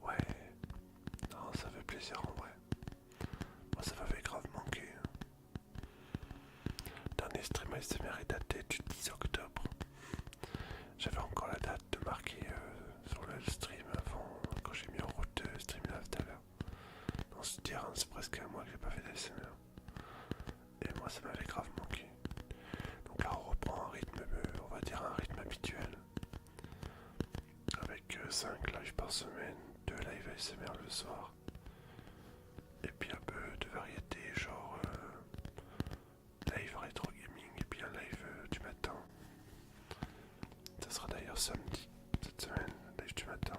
Ouais, non, ça fait plaisir en vrai. Moi ça m'avait grave manqué. Dernier stream ASMR est daté du 10 octobre. J'avais encore la date de marquer sur le stream avant, quand j'ai mis en route Streamlabs tout à l'heure. On se dire, c'est presque un mois que j'ai pas fait d'ASMR. Et moi ça m'avait grave manqué. Donc là on reprend un rythme, on va dire un rythme habituel. Avec 5 lives par semaine, 2 lives ASMR le soir. Et puis un peu de variété, genre live rétro gaming et puis un live du matin. Ça sera d'ailleurs samedi, cette semaine, live du matin.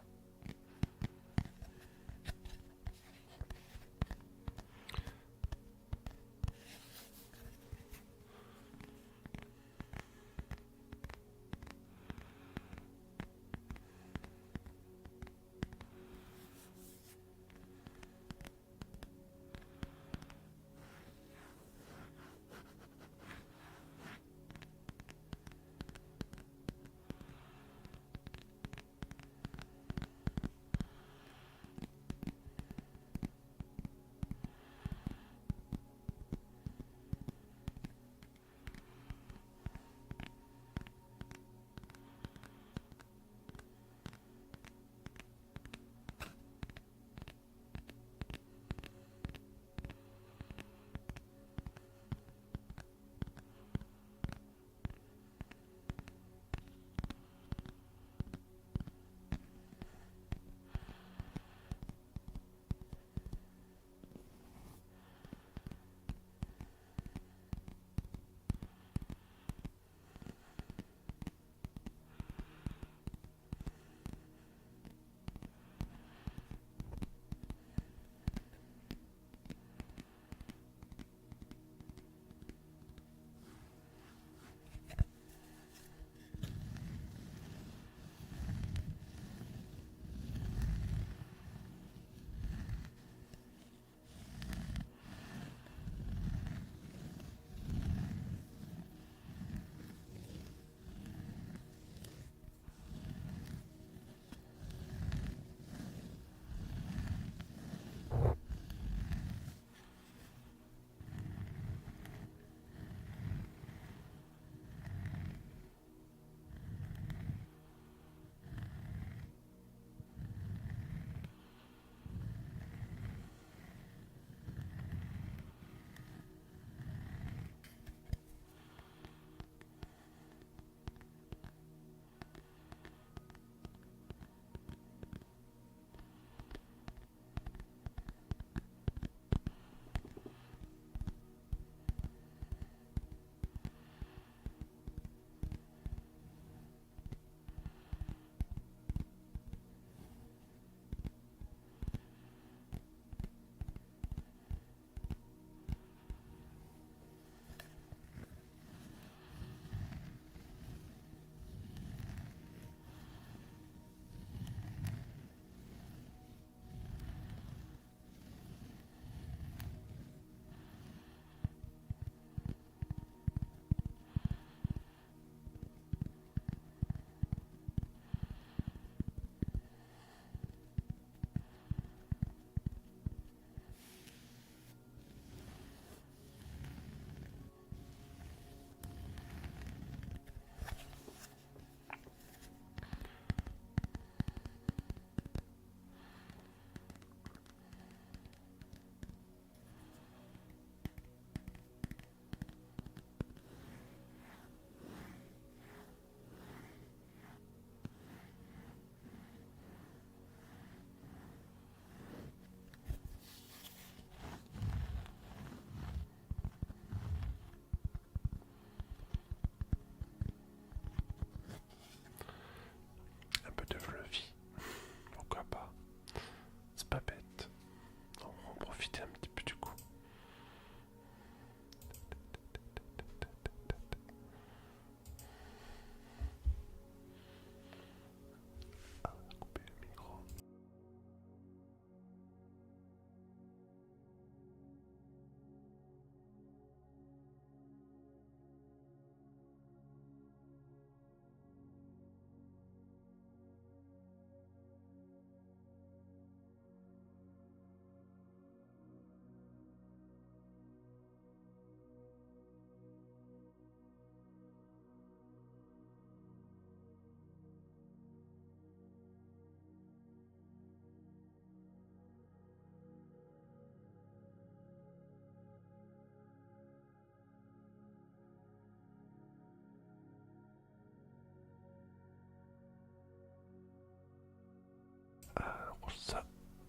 Alors ça,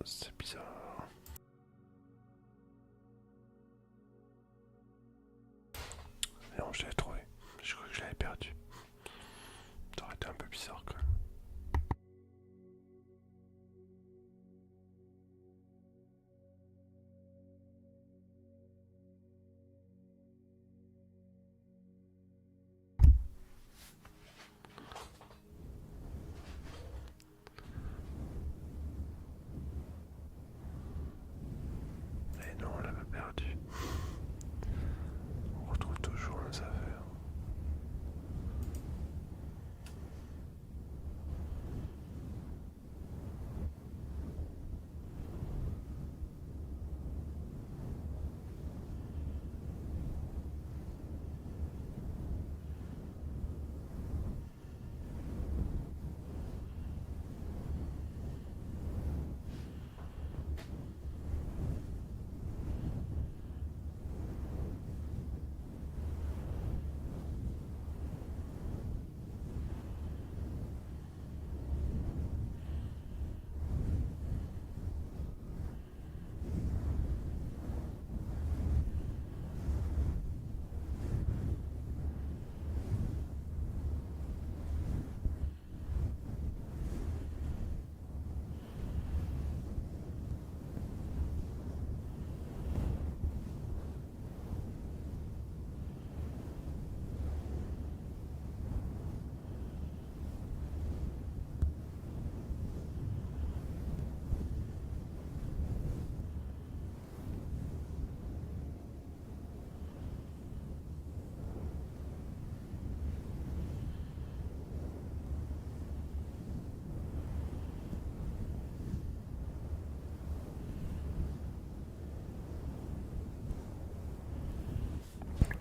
c'est bizarre. Non, je l'ai trouvé. Je crois que je l'avais perdu. Ça aurait été un peu bizarre quand même. Et non, on l'a pas perdu. On retrouve toujours nos affaires.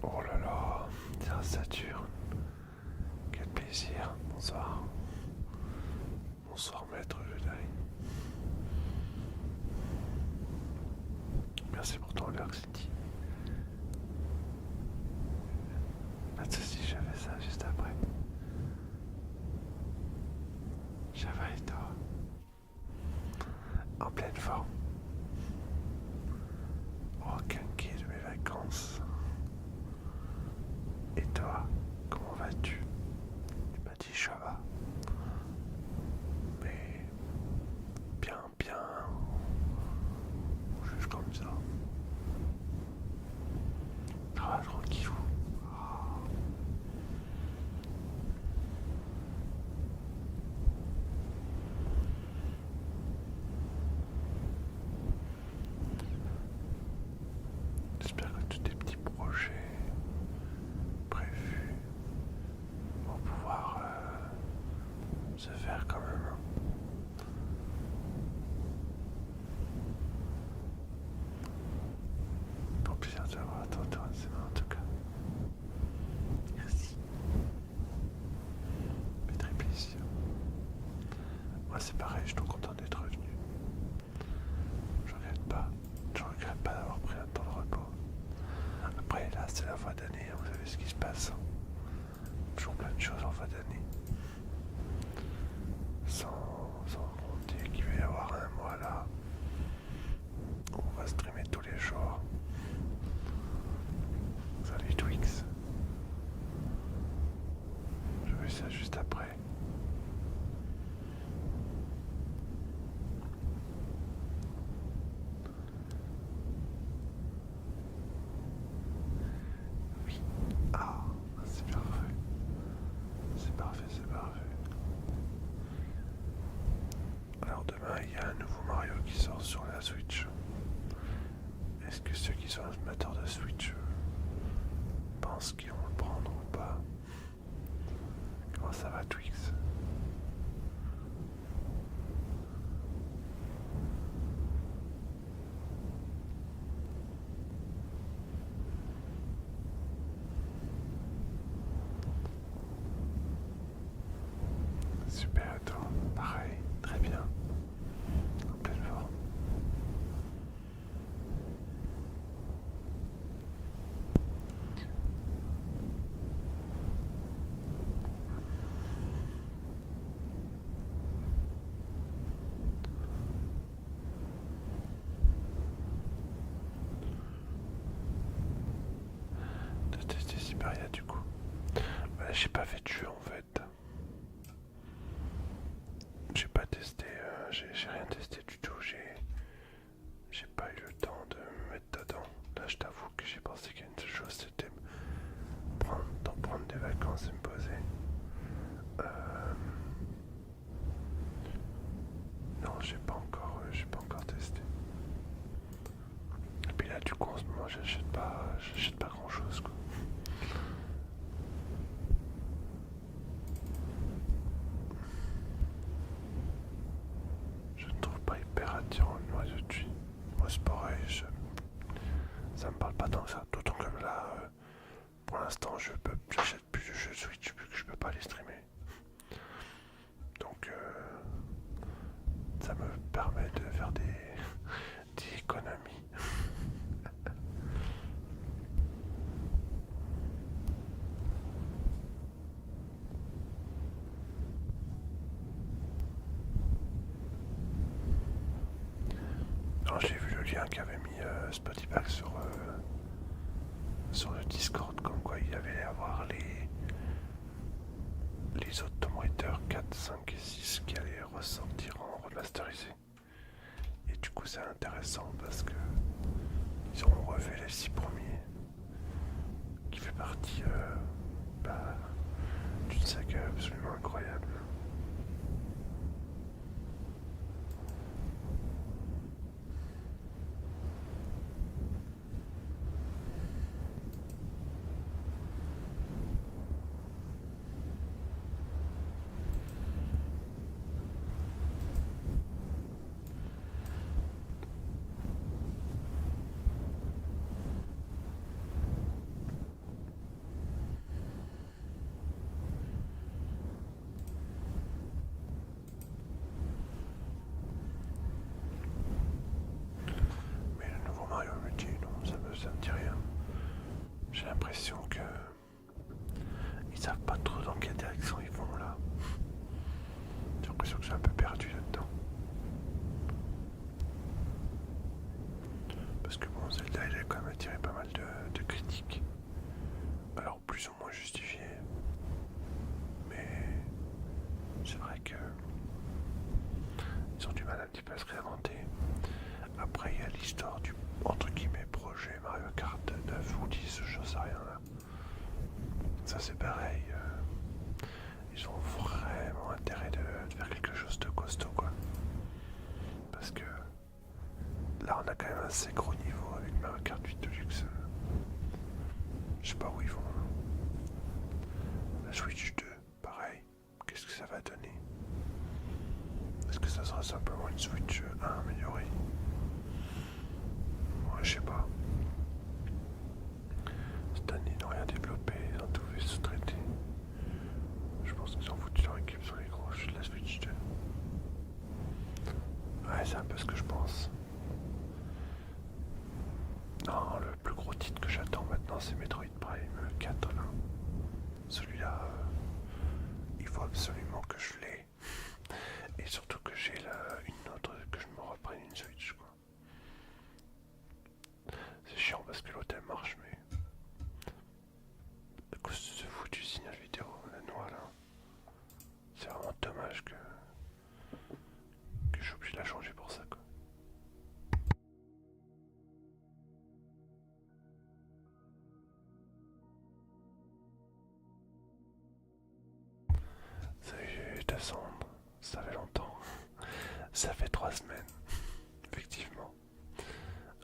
Oh là là, c'est un Saturne. Quel plaisir. Bonsoir. Bonsoir maître Jedi. Merci pour ton Lurk City. Pas de soucis, j'avais ça juste après. Java et toi. En pleine forme. Oh, quinqué de mes vacances. Et toi, comment vas-tu? Tu m'as dit Java. Mais bien, bien. Ou juste comme ça. Ah, tranquille. J'espère que tous tes petits projets prévus vont pouvoir se faire quand même. Pour plaisir de te voir, toi, c'est en tout cas. Merci. Ça fait très plaisir. Moi c'est pareil, je suis trop content d'être revenu. Je regrette pas. Je regrette pas d'avoir pris un temps de repos. Après là c'est la fin d'année, vous savez ce qui se passe. Toujours plein de choses en fin d'année. Sans compter qu'il va y avoir un mois là où on va streamer tous les jours. Salut Twix. Je vais ça juste après. Oui. Ah, c'est parfait. C'est parfait. Siberia du coup. Bah, j'ai pas fait de jeu en fait. J'ai pas testé, j'ai rien testé du tout. J'ai pas eu le temps de me mettre dedans. Là, je t'avoue que j'ai pensé qu'une seule chose, c'était prendre des vacances et me poser. Non, j'ai pas encore testé. Et puis là, du coup, en ce moment, j'achète pas grand chose, quoi. Je ne trouve pas hyper attirant le noix de tuile. Moi, c'est pareil, ça me parle pas tant que ça. D'autant que là, pour l'instant, j'achète plus de jeux Switch vu que je peux pas les streamer. Donc, ça me permet de faire des économies. Alors, j'ai vu le lien qu'avait mis Spotify sur le Discord, comme quoi il y avait à avoir les autres Tomb Raider 4, 5 et 6 qui allaient ressortir en remasterisé. Et du coup, c'est intéressant parce que ils auront refait les 6 premiers, qui fait partie d'une saga absolument incroyable. Mais le nouveau Mario Multi, non, ça me dit rien. J'ai l'impression que ils savent pas trop dans quelle direction ils vont là. J'ai l'impression que je suis un peu perdu là-dedans. Parce que bon, Zelda, il a quand même attiré pas mal de critiques. Alors plus ou moins justifiées. Mais c'est vrai que ils ont du mal un petit peu à se réinventer. Après, il y a l'histoire du entre guillemets projet Mario Kart 9 ou 10, je sais rien là. Ça c'est pareil. Ils ont vraiment intérêt de faire quelque chose de costaud quoi. Parce que là on a quand même un assez gros niveau avec Mario Kart 8 Deluxe. Je sais pas où ils vont. La Switch 2, pareil. Qu'est-ce que ça va donner? Est-ce que ça sera simplement une Switch 1 améliorée? Moi je sais pas. Cette année ils n'ont rien développé, ils ont tout fait sous-traiter. Je pense qu'ils ont foutu leur équipe sur les gros jeux de la Switch 2. Ouais, c'est un peu ce que je pense. Non, le plus gros titre que j'attends maintenant, c'est Metroid Prime 4 là. Celui-là, il faut absolument que je l'ai. Et surtout que j'ai une autre, que je me reprenne une Switch quoi. C'est chiant parce que l'hôtel marche, mais à cause de ce foutu signal vidéo, la noix là, c'est vraiment dommage que je suis obligé de la changer pour ça quoi. Salut Cassandre, ça fait longtemps. Ça fait 3 semaines, effectivement.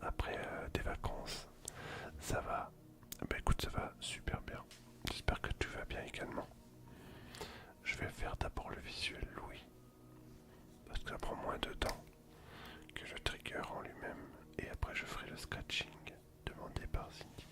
Après des vacances, ça va. Bah écoute, ça va super bien. J'espère que tu vas bien également. Je vais faire d'abord le visuel Louis, parce que ça prend moins de temps que le trigger en lui-même. Et après je ferai le scratching demandé par Cindy.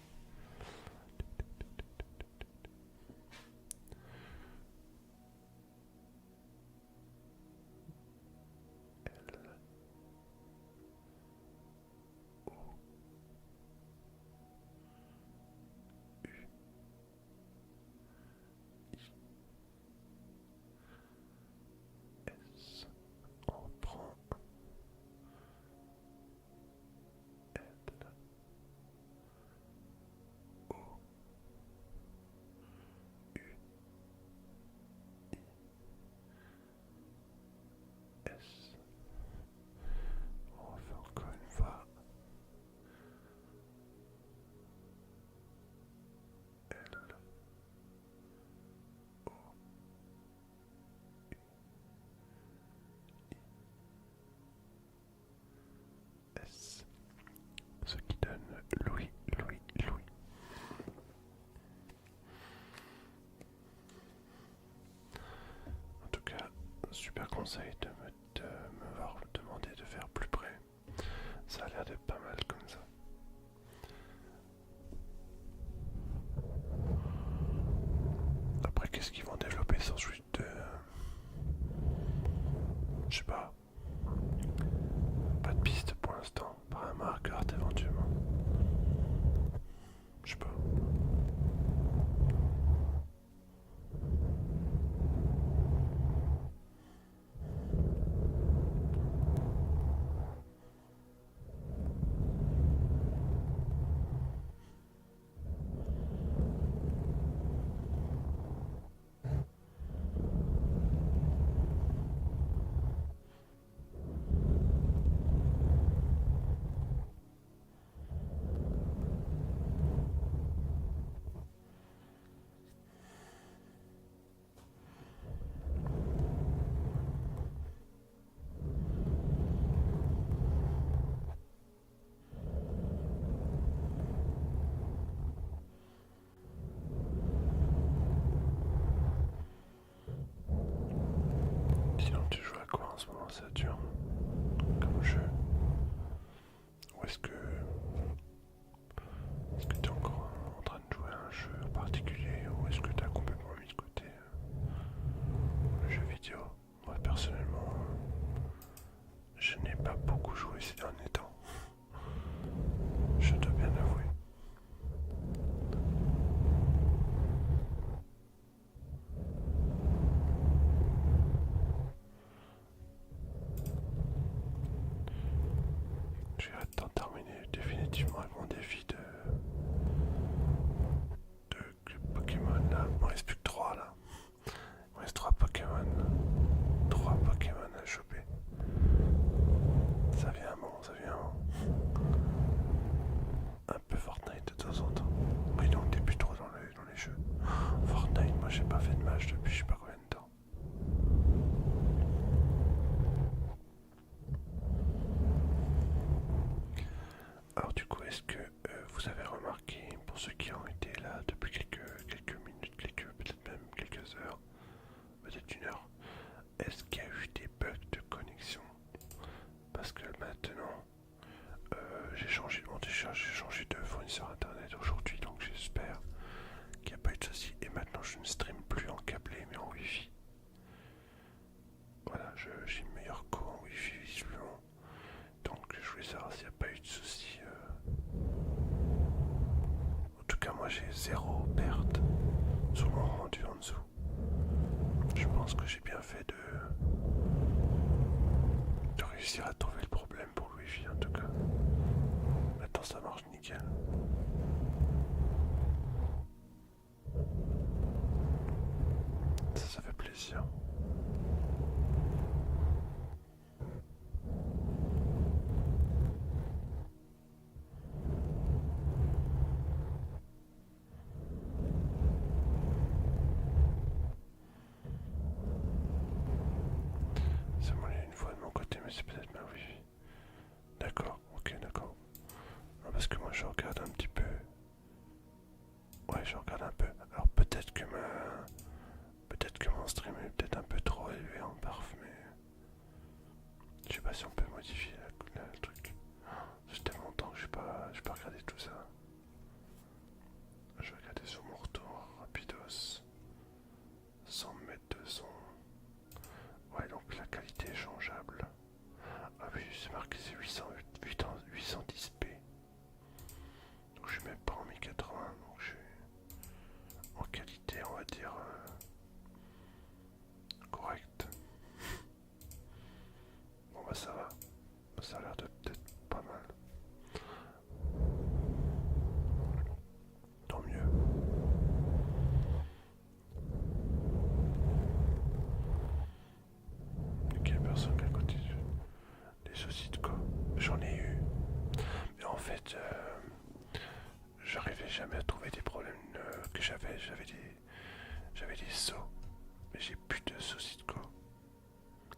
conseille de me voir demander de faire plus près. Ça a l'air d'être pas mal comme ça. Après, qu'est-ce qu'ils vont développer sans suite de... Je sais pas. Pas de piste pour l'instant. Par un marqueur éventuellement. Je sais pas. Sinon, tu joues à quoi en ce moment, ça dure comme jeu? Ou est-ce que tu es encore en train de jouer à un jeu en particulier, ou est-ce que tu as complètement mis de côté le jeu vidéo? Moi personnellement, je n'ai pas beaucoup joué ces derniers temps. Je dois bien avouer. J'ai hâte d'en terminer définitivement avec mon défi de Pokémon là. Il me reste plus que 3 là. Il me reste 3 Pokémon. 3 Pokémon à choper. Ça vient bon, ça vient bon. Un peu Fortnite de temps en temps. Oui, donc t'es plus trop dans les jeux. Fortnite, moi j'ai pas fait de match depuis je sais pas combien de temps. Alors du coup, est-ce que vous avez remarqué, pour ceux qui ont été là depuis quelques minutes, peut-être même quelques heures, peut-être une heure, est-ce qu'il y a eu des bugs de connexion? Parce que maintenant, j'ai changé de fournisseur internet aujourd'hui, donc j'espère qu'il n'y a pas eu de soucis. Et maintenant, je ne stream plus en câblé, mais en wifi. Voilà, j'ai une meilleure co en wifi visiblement. Donc je voulais savoir s'il n'y a pas eu de soucis. En tout cas, moi j'ai 0 perte sur mon rendu en dessous. Je pense que j'ai bien fait de réussir à trouver le problème pour le wifi en tout cas. Maintenant ça marche nickel. Ça fait plaisir. Ça m'a une fois de mon côté, mais c'est peut-être ma wifi. D'accord, ok, d'accord. Non, parce que moi je regarde un petit peu. Ouais, je regarde un peu. Alors peut-être que mon stream est peut-être un peu trop élevé en parf, mais je sais pas si on peut modifier le truc. C'est tellement longtemps que j'ai pas regardé tout ça. Je vais regarder sur mon retour rapidos. 100 mètres de son. Ouais, donc la qualité est changeable. Ah oui, c'est marqué, c'est 810p. Donc je suis même pas en 1080, donc je suis en qualité, on va dire, correcte. Bon bah ça va, ça a l'air d'être pas mal. Tant mieux. Quelle personne qui a côté des soucis de quoi? J'en ai eu. Mais en fait, j'arrivais jamais à trouver des problèmes que j'avais. J'avais des sauts. Mais j'ai plus de soucis de quoi.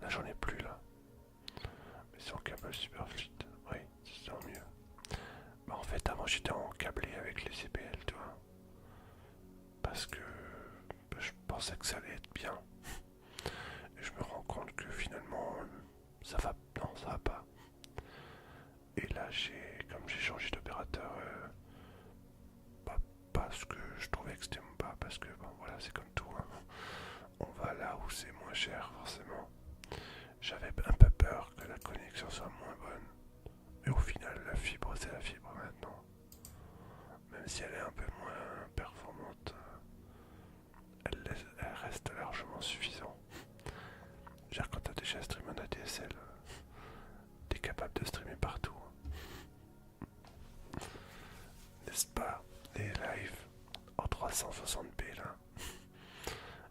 Là j'en ai plus là. Mais c'est en câble super fluide. Oui, c'est tant mieux. Bah en fait avant j'étais en câblé avec les CPL, tu vois. Parce que je pensais que ça allait être bien. Et je me rends compte que finalement comme j'ai changé d'opérateur, pas parce que je trouvais que c'était pas, parce que bon voilà, c'est comme tout, hein. On va là où c'est moins cher forcément. J'avais un peu peur que la connexion soit moins bonne, mais au final la fibre c'est la fibre maintenant. Même si elle est un peu moins performante, elle reste largement suffisante. Genre quand t'as déjà streamé en ADSL, t'es capable de streamer partout, n'est-ce pas? Les lives en 360p là,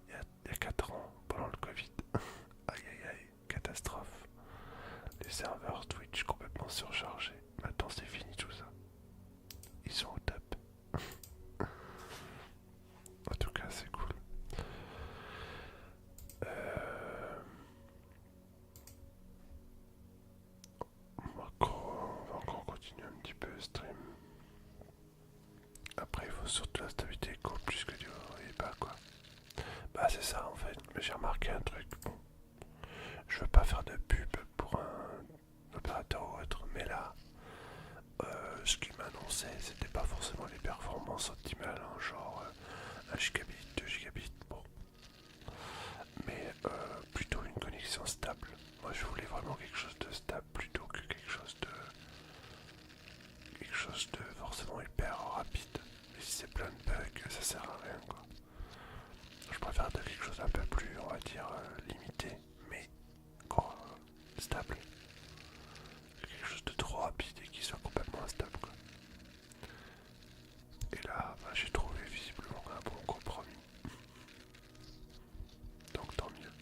il y a 4 ans, pendant le Covid. Aïe aïe aïe, catastrophe. Les serveurs Twitch complètement surchargés. Maintenant c'est fini tout ça. Ils sont au top. En tout cas c'est cool. On va encore continuer un petit peu le stream. Après il faut surtout la stabilité éco plus que du et pas quoi. Bah c'est ça en fait. Mais j'ai remarqué un truc. Bon, je veux pas faire de pub pour un opérateur ou autre, mais là, ce qu'il m'annonçait, c'était pas forcément les performances optimales, hein, genre 1 gigabit, 2 gigabits, bon, mais plutôt une connexion stable. Moi, je voulais vraiment quelque chose de stable plutôt que quelque chose de forcément hyper rapide. Mais si c'est plein de bugs, ça sert à rien, quoi. Je préfère de quelque chose d'un peu plus, on va dire, limité, mais encore stable. Quelque chose de trop rapide et qui soit complètement instable, quoi. Et là, bah, j'ai trouvé visiblement un bon compromis. Donc tant mieux.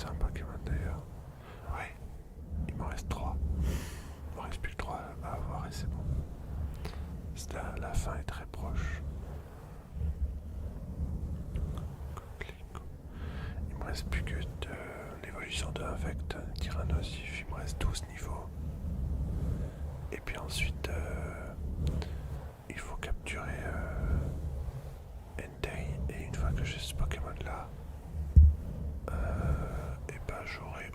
c'est un Pokémon d'ailleurs. Ouais, il m'en reste 3. Il m'en reste plus que 3 à avoir et c'est bon. La fin est très proche. Il me reste plus que de l'évolution de Infect, Tyrannosif, il me reste 12 niveaux. Et puis ensuite, il faut capturer Entei. Et une fois que j'ai ce Pokémon là, et ben j'aurai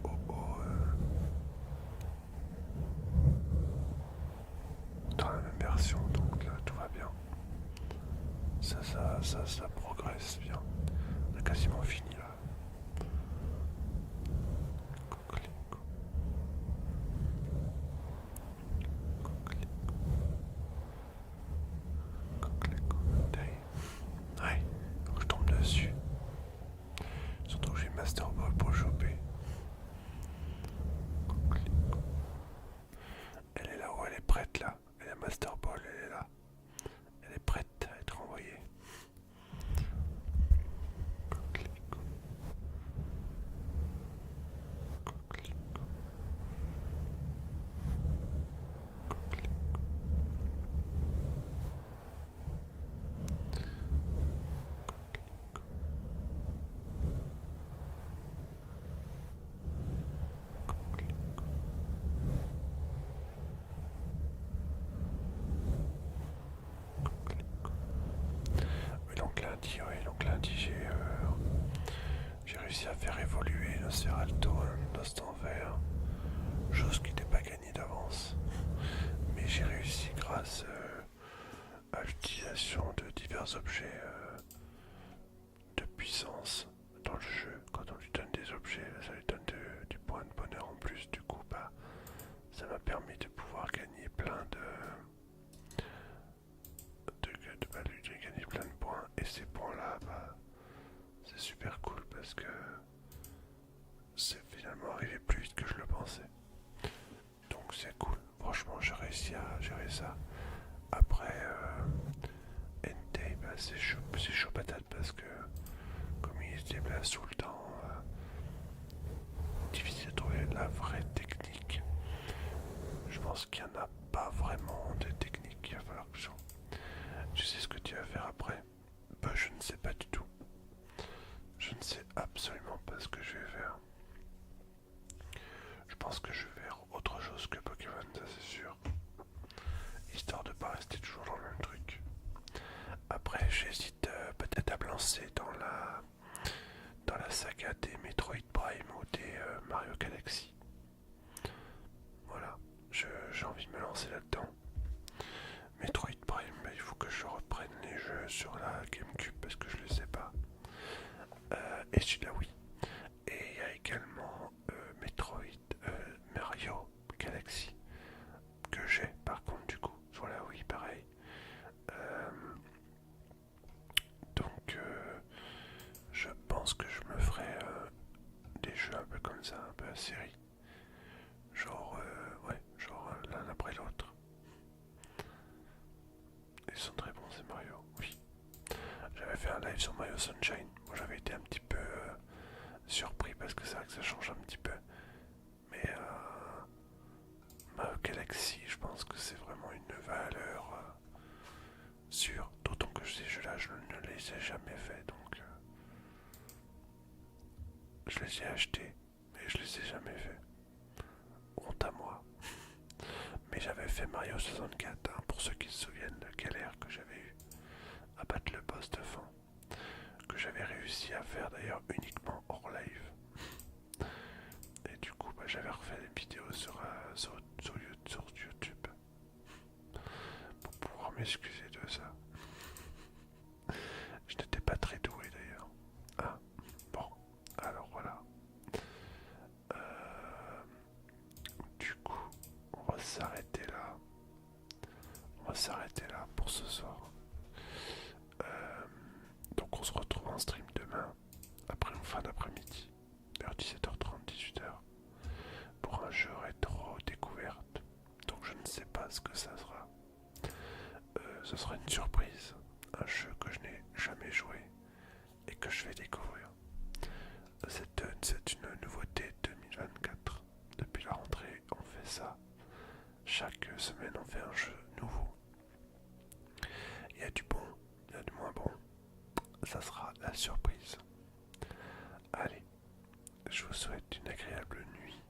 dans la même version, donc là tout va bien. Ça progresse bien. On a quasiment fini là. Coquelicot. Coquelicot. Ouais, faut que je tombe dessus. Surtout que j'ai Master Ball pour le choper. Elle est là où elle est prête là. Elle est Master Ball, elle est là. Elle est prête à être envoyée. Coquelicot. Coquelicot. Donc lundi j'ai réussi à faire évoluer Nosferalto en instant vert, chose qui n'était pas gagnée d'avance. Mais j'ai réussi grâce à l'utilisation de divers objets de puissance dans le jeu. Quand on lui donne des objets, ça lui donne du point de bonheur en plus. Du coup, ça m'a permis de pouvoir gagner plein de gagner plein de points. Et ces points-là, c'est super cool parce que c'est finalement arrivé plus vite que je le pensais. Donc c'est cool. Franchement, j'ai réussi à gérer ça. Après, Entei, c'est chaud patate parce que comme il se déplace tout le temps, difficile de trouver la vraie technique. Je pense qu'il n'y en a pas vraiment de technique. Il va falloir que tu sais ce que tu vas faire après? Je ne sais pas du tout. Je ne sais absolument pas ce que je vais faire. Je pense que je vais faire autre chose que Pokémon, ça c'est sûr. Histoire de pas rester toujours dans le même truc. Après, j'hésite peut-être à me lancer dans la saga des Metroid Prime ou des Mario Galaxy. Voilà, j'ai envie de me lancer là-dedans. Metroid Prime, il faut que je reprenne les jeux sur la GameCube parce que je ne les sais pas. Et celui-là, oui. Et il y a également Mario Galaxy que j'ai par contre du coup sur la Wii, pareil. Donc je pense que je me ferai des jeux un peu comme ça, un peu à série. Genre l'un après l'autre. Ils sont très bons ces Mario, oui. J'avais fait un live sur Mario Sunshine. Moi j'avais été un petit peu surpris parce que c'est vrai que ça change un petit peu. Mais Mario Galaxy, je pense que c'est vraiment une valeur sûre. D'autant que ces jeux-là, je ne les ai jamais faits. Donc je les ai achetés, mais je les ai jamais faits. Honte à moi. Mais j'avais fait Mario 64, hein, pour ceux qui se souviennent de galère que j'avais eu à battre le boss de fin. Que j'avais réussi à faire d'ailleurs uniquement hors live. Et du coup, j'avais refait des vidéos sur YouTube pour pouvoir m'excuser de ça. Je n'étais pas très doué d'ailleurs. Ah, bon, alors voilà. Du coup, on va s'arrêter là. On va s'arrêter là pour ce soir. Donc on se retrouve en stream demain, après en fin d'après-midi, vers 17h30, 18h, pour un jeu rétro découverte. Donc je ne sais pas ce que ça sera. Ce sera une surprise, un jeu que je n'ai jamais joué et que je vais découvrir. C'est une nouveauté semaine on fait un jeu nouveau. Il y a du bon, il y a du moins bon. Ça sera la surprise. Allez, je vous souhaite une agréable nuit.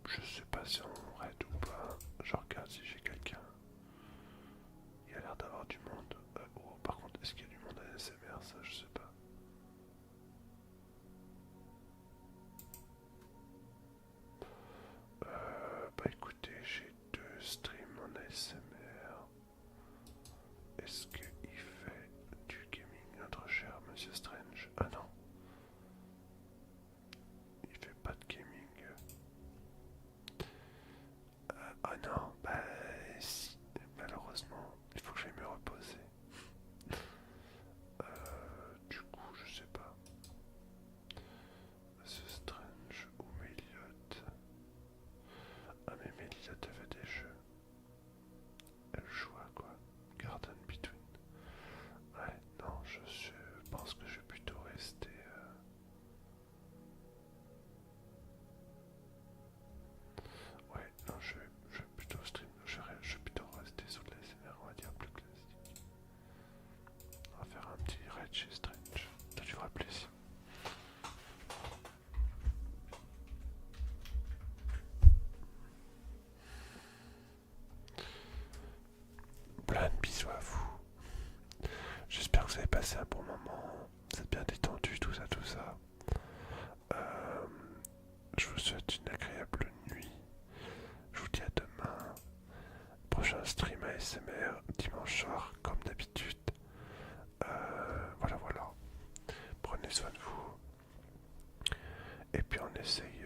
Je sais pas si on raid ou pas. Je regarde si j'ai quelqu'un. Il y a l'air d'avoir du monde. Oh, par contre, est-ce qu'il y a du monde à ASMR? Ça, je sais pas. Bah écoutez, j'ai 2 streams en ASMR. Est-ce qu'il fait du gaming, notre cher Monsieur Strange? Ah non. Il fait pas de gaming. Ah non, bah si. Malheureusement, il faut que j'aille me reposer. Du coup, je sais pas. Monsieur Strange ou Méliot? Ah mais Méliot avait des jeux. Elle joue à quoi? Garden Between. Ouais, non, je pense que je vais plutôt rester. Ouais, non, je vais plutôt stream. Je vais plutôt rester sous de l'ASMR, on va dire plus classique. On va faire un petit raid chez Strange. Ça lui fera plaisir. Plein de bisous à vous. J'espère que vous avez passé un bon moment. Vous êtes bien détendu, tout ça, tout ça. Je vous souhaite une agréable nuit. Je vous dis à demain. Prochain stream ASMR dimanche soir, comme d'habitude. Voilà, voilà. Prenez soin de vous. Et puis on essaye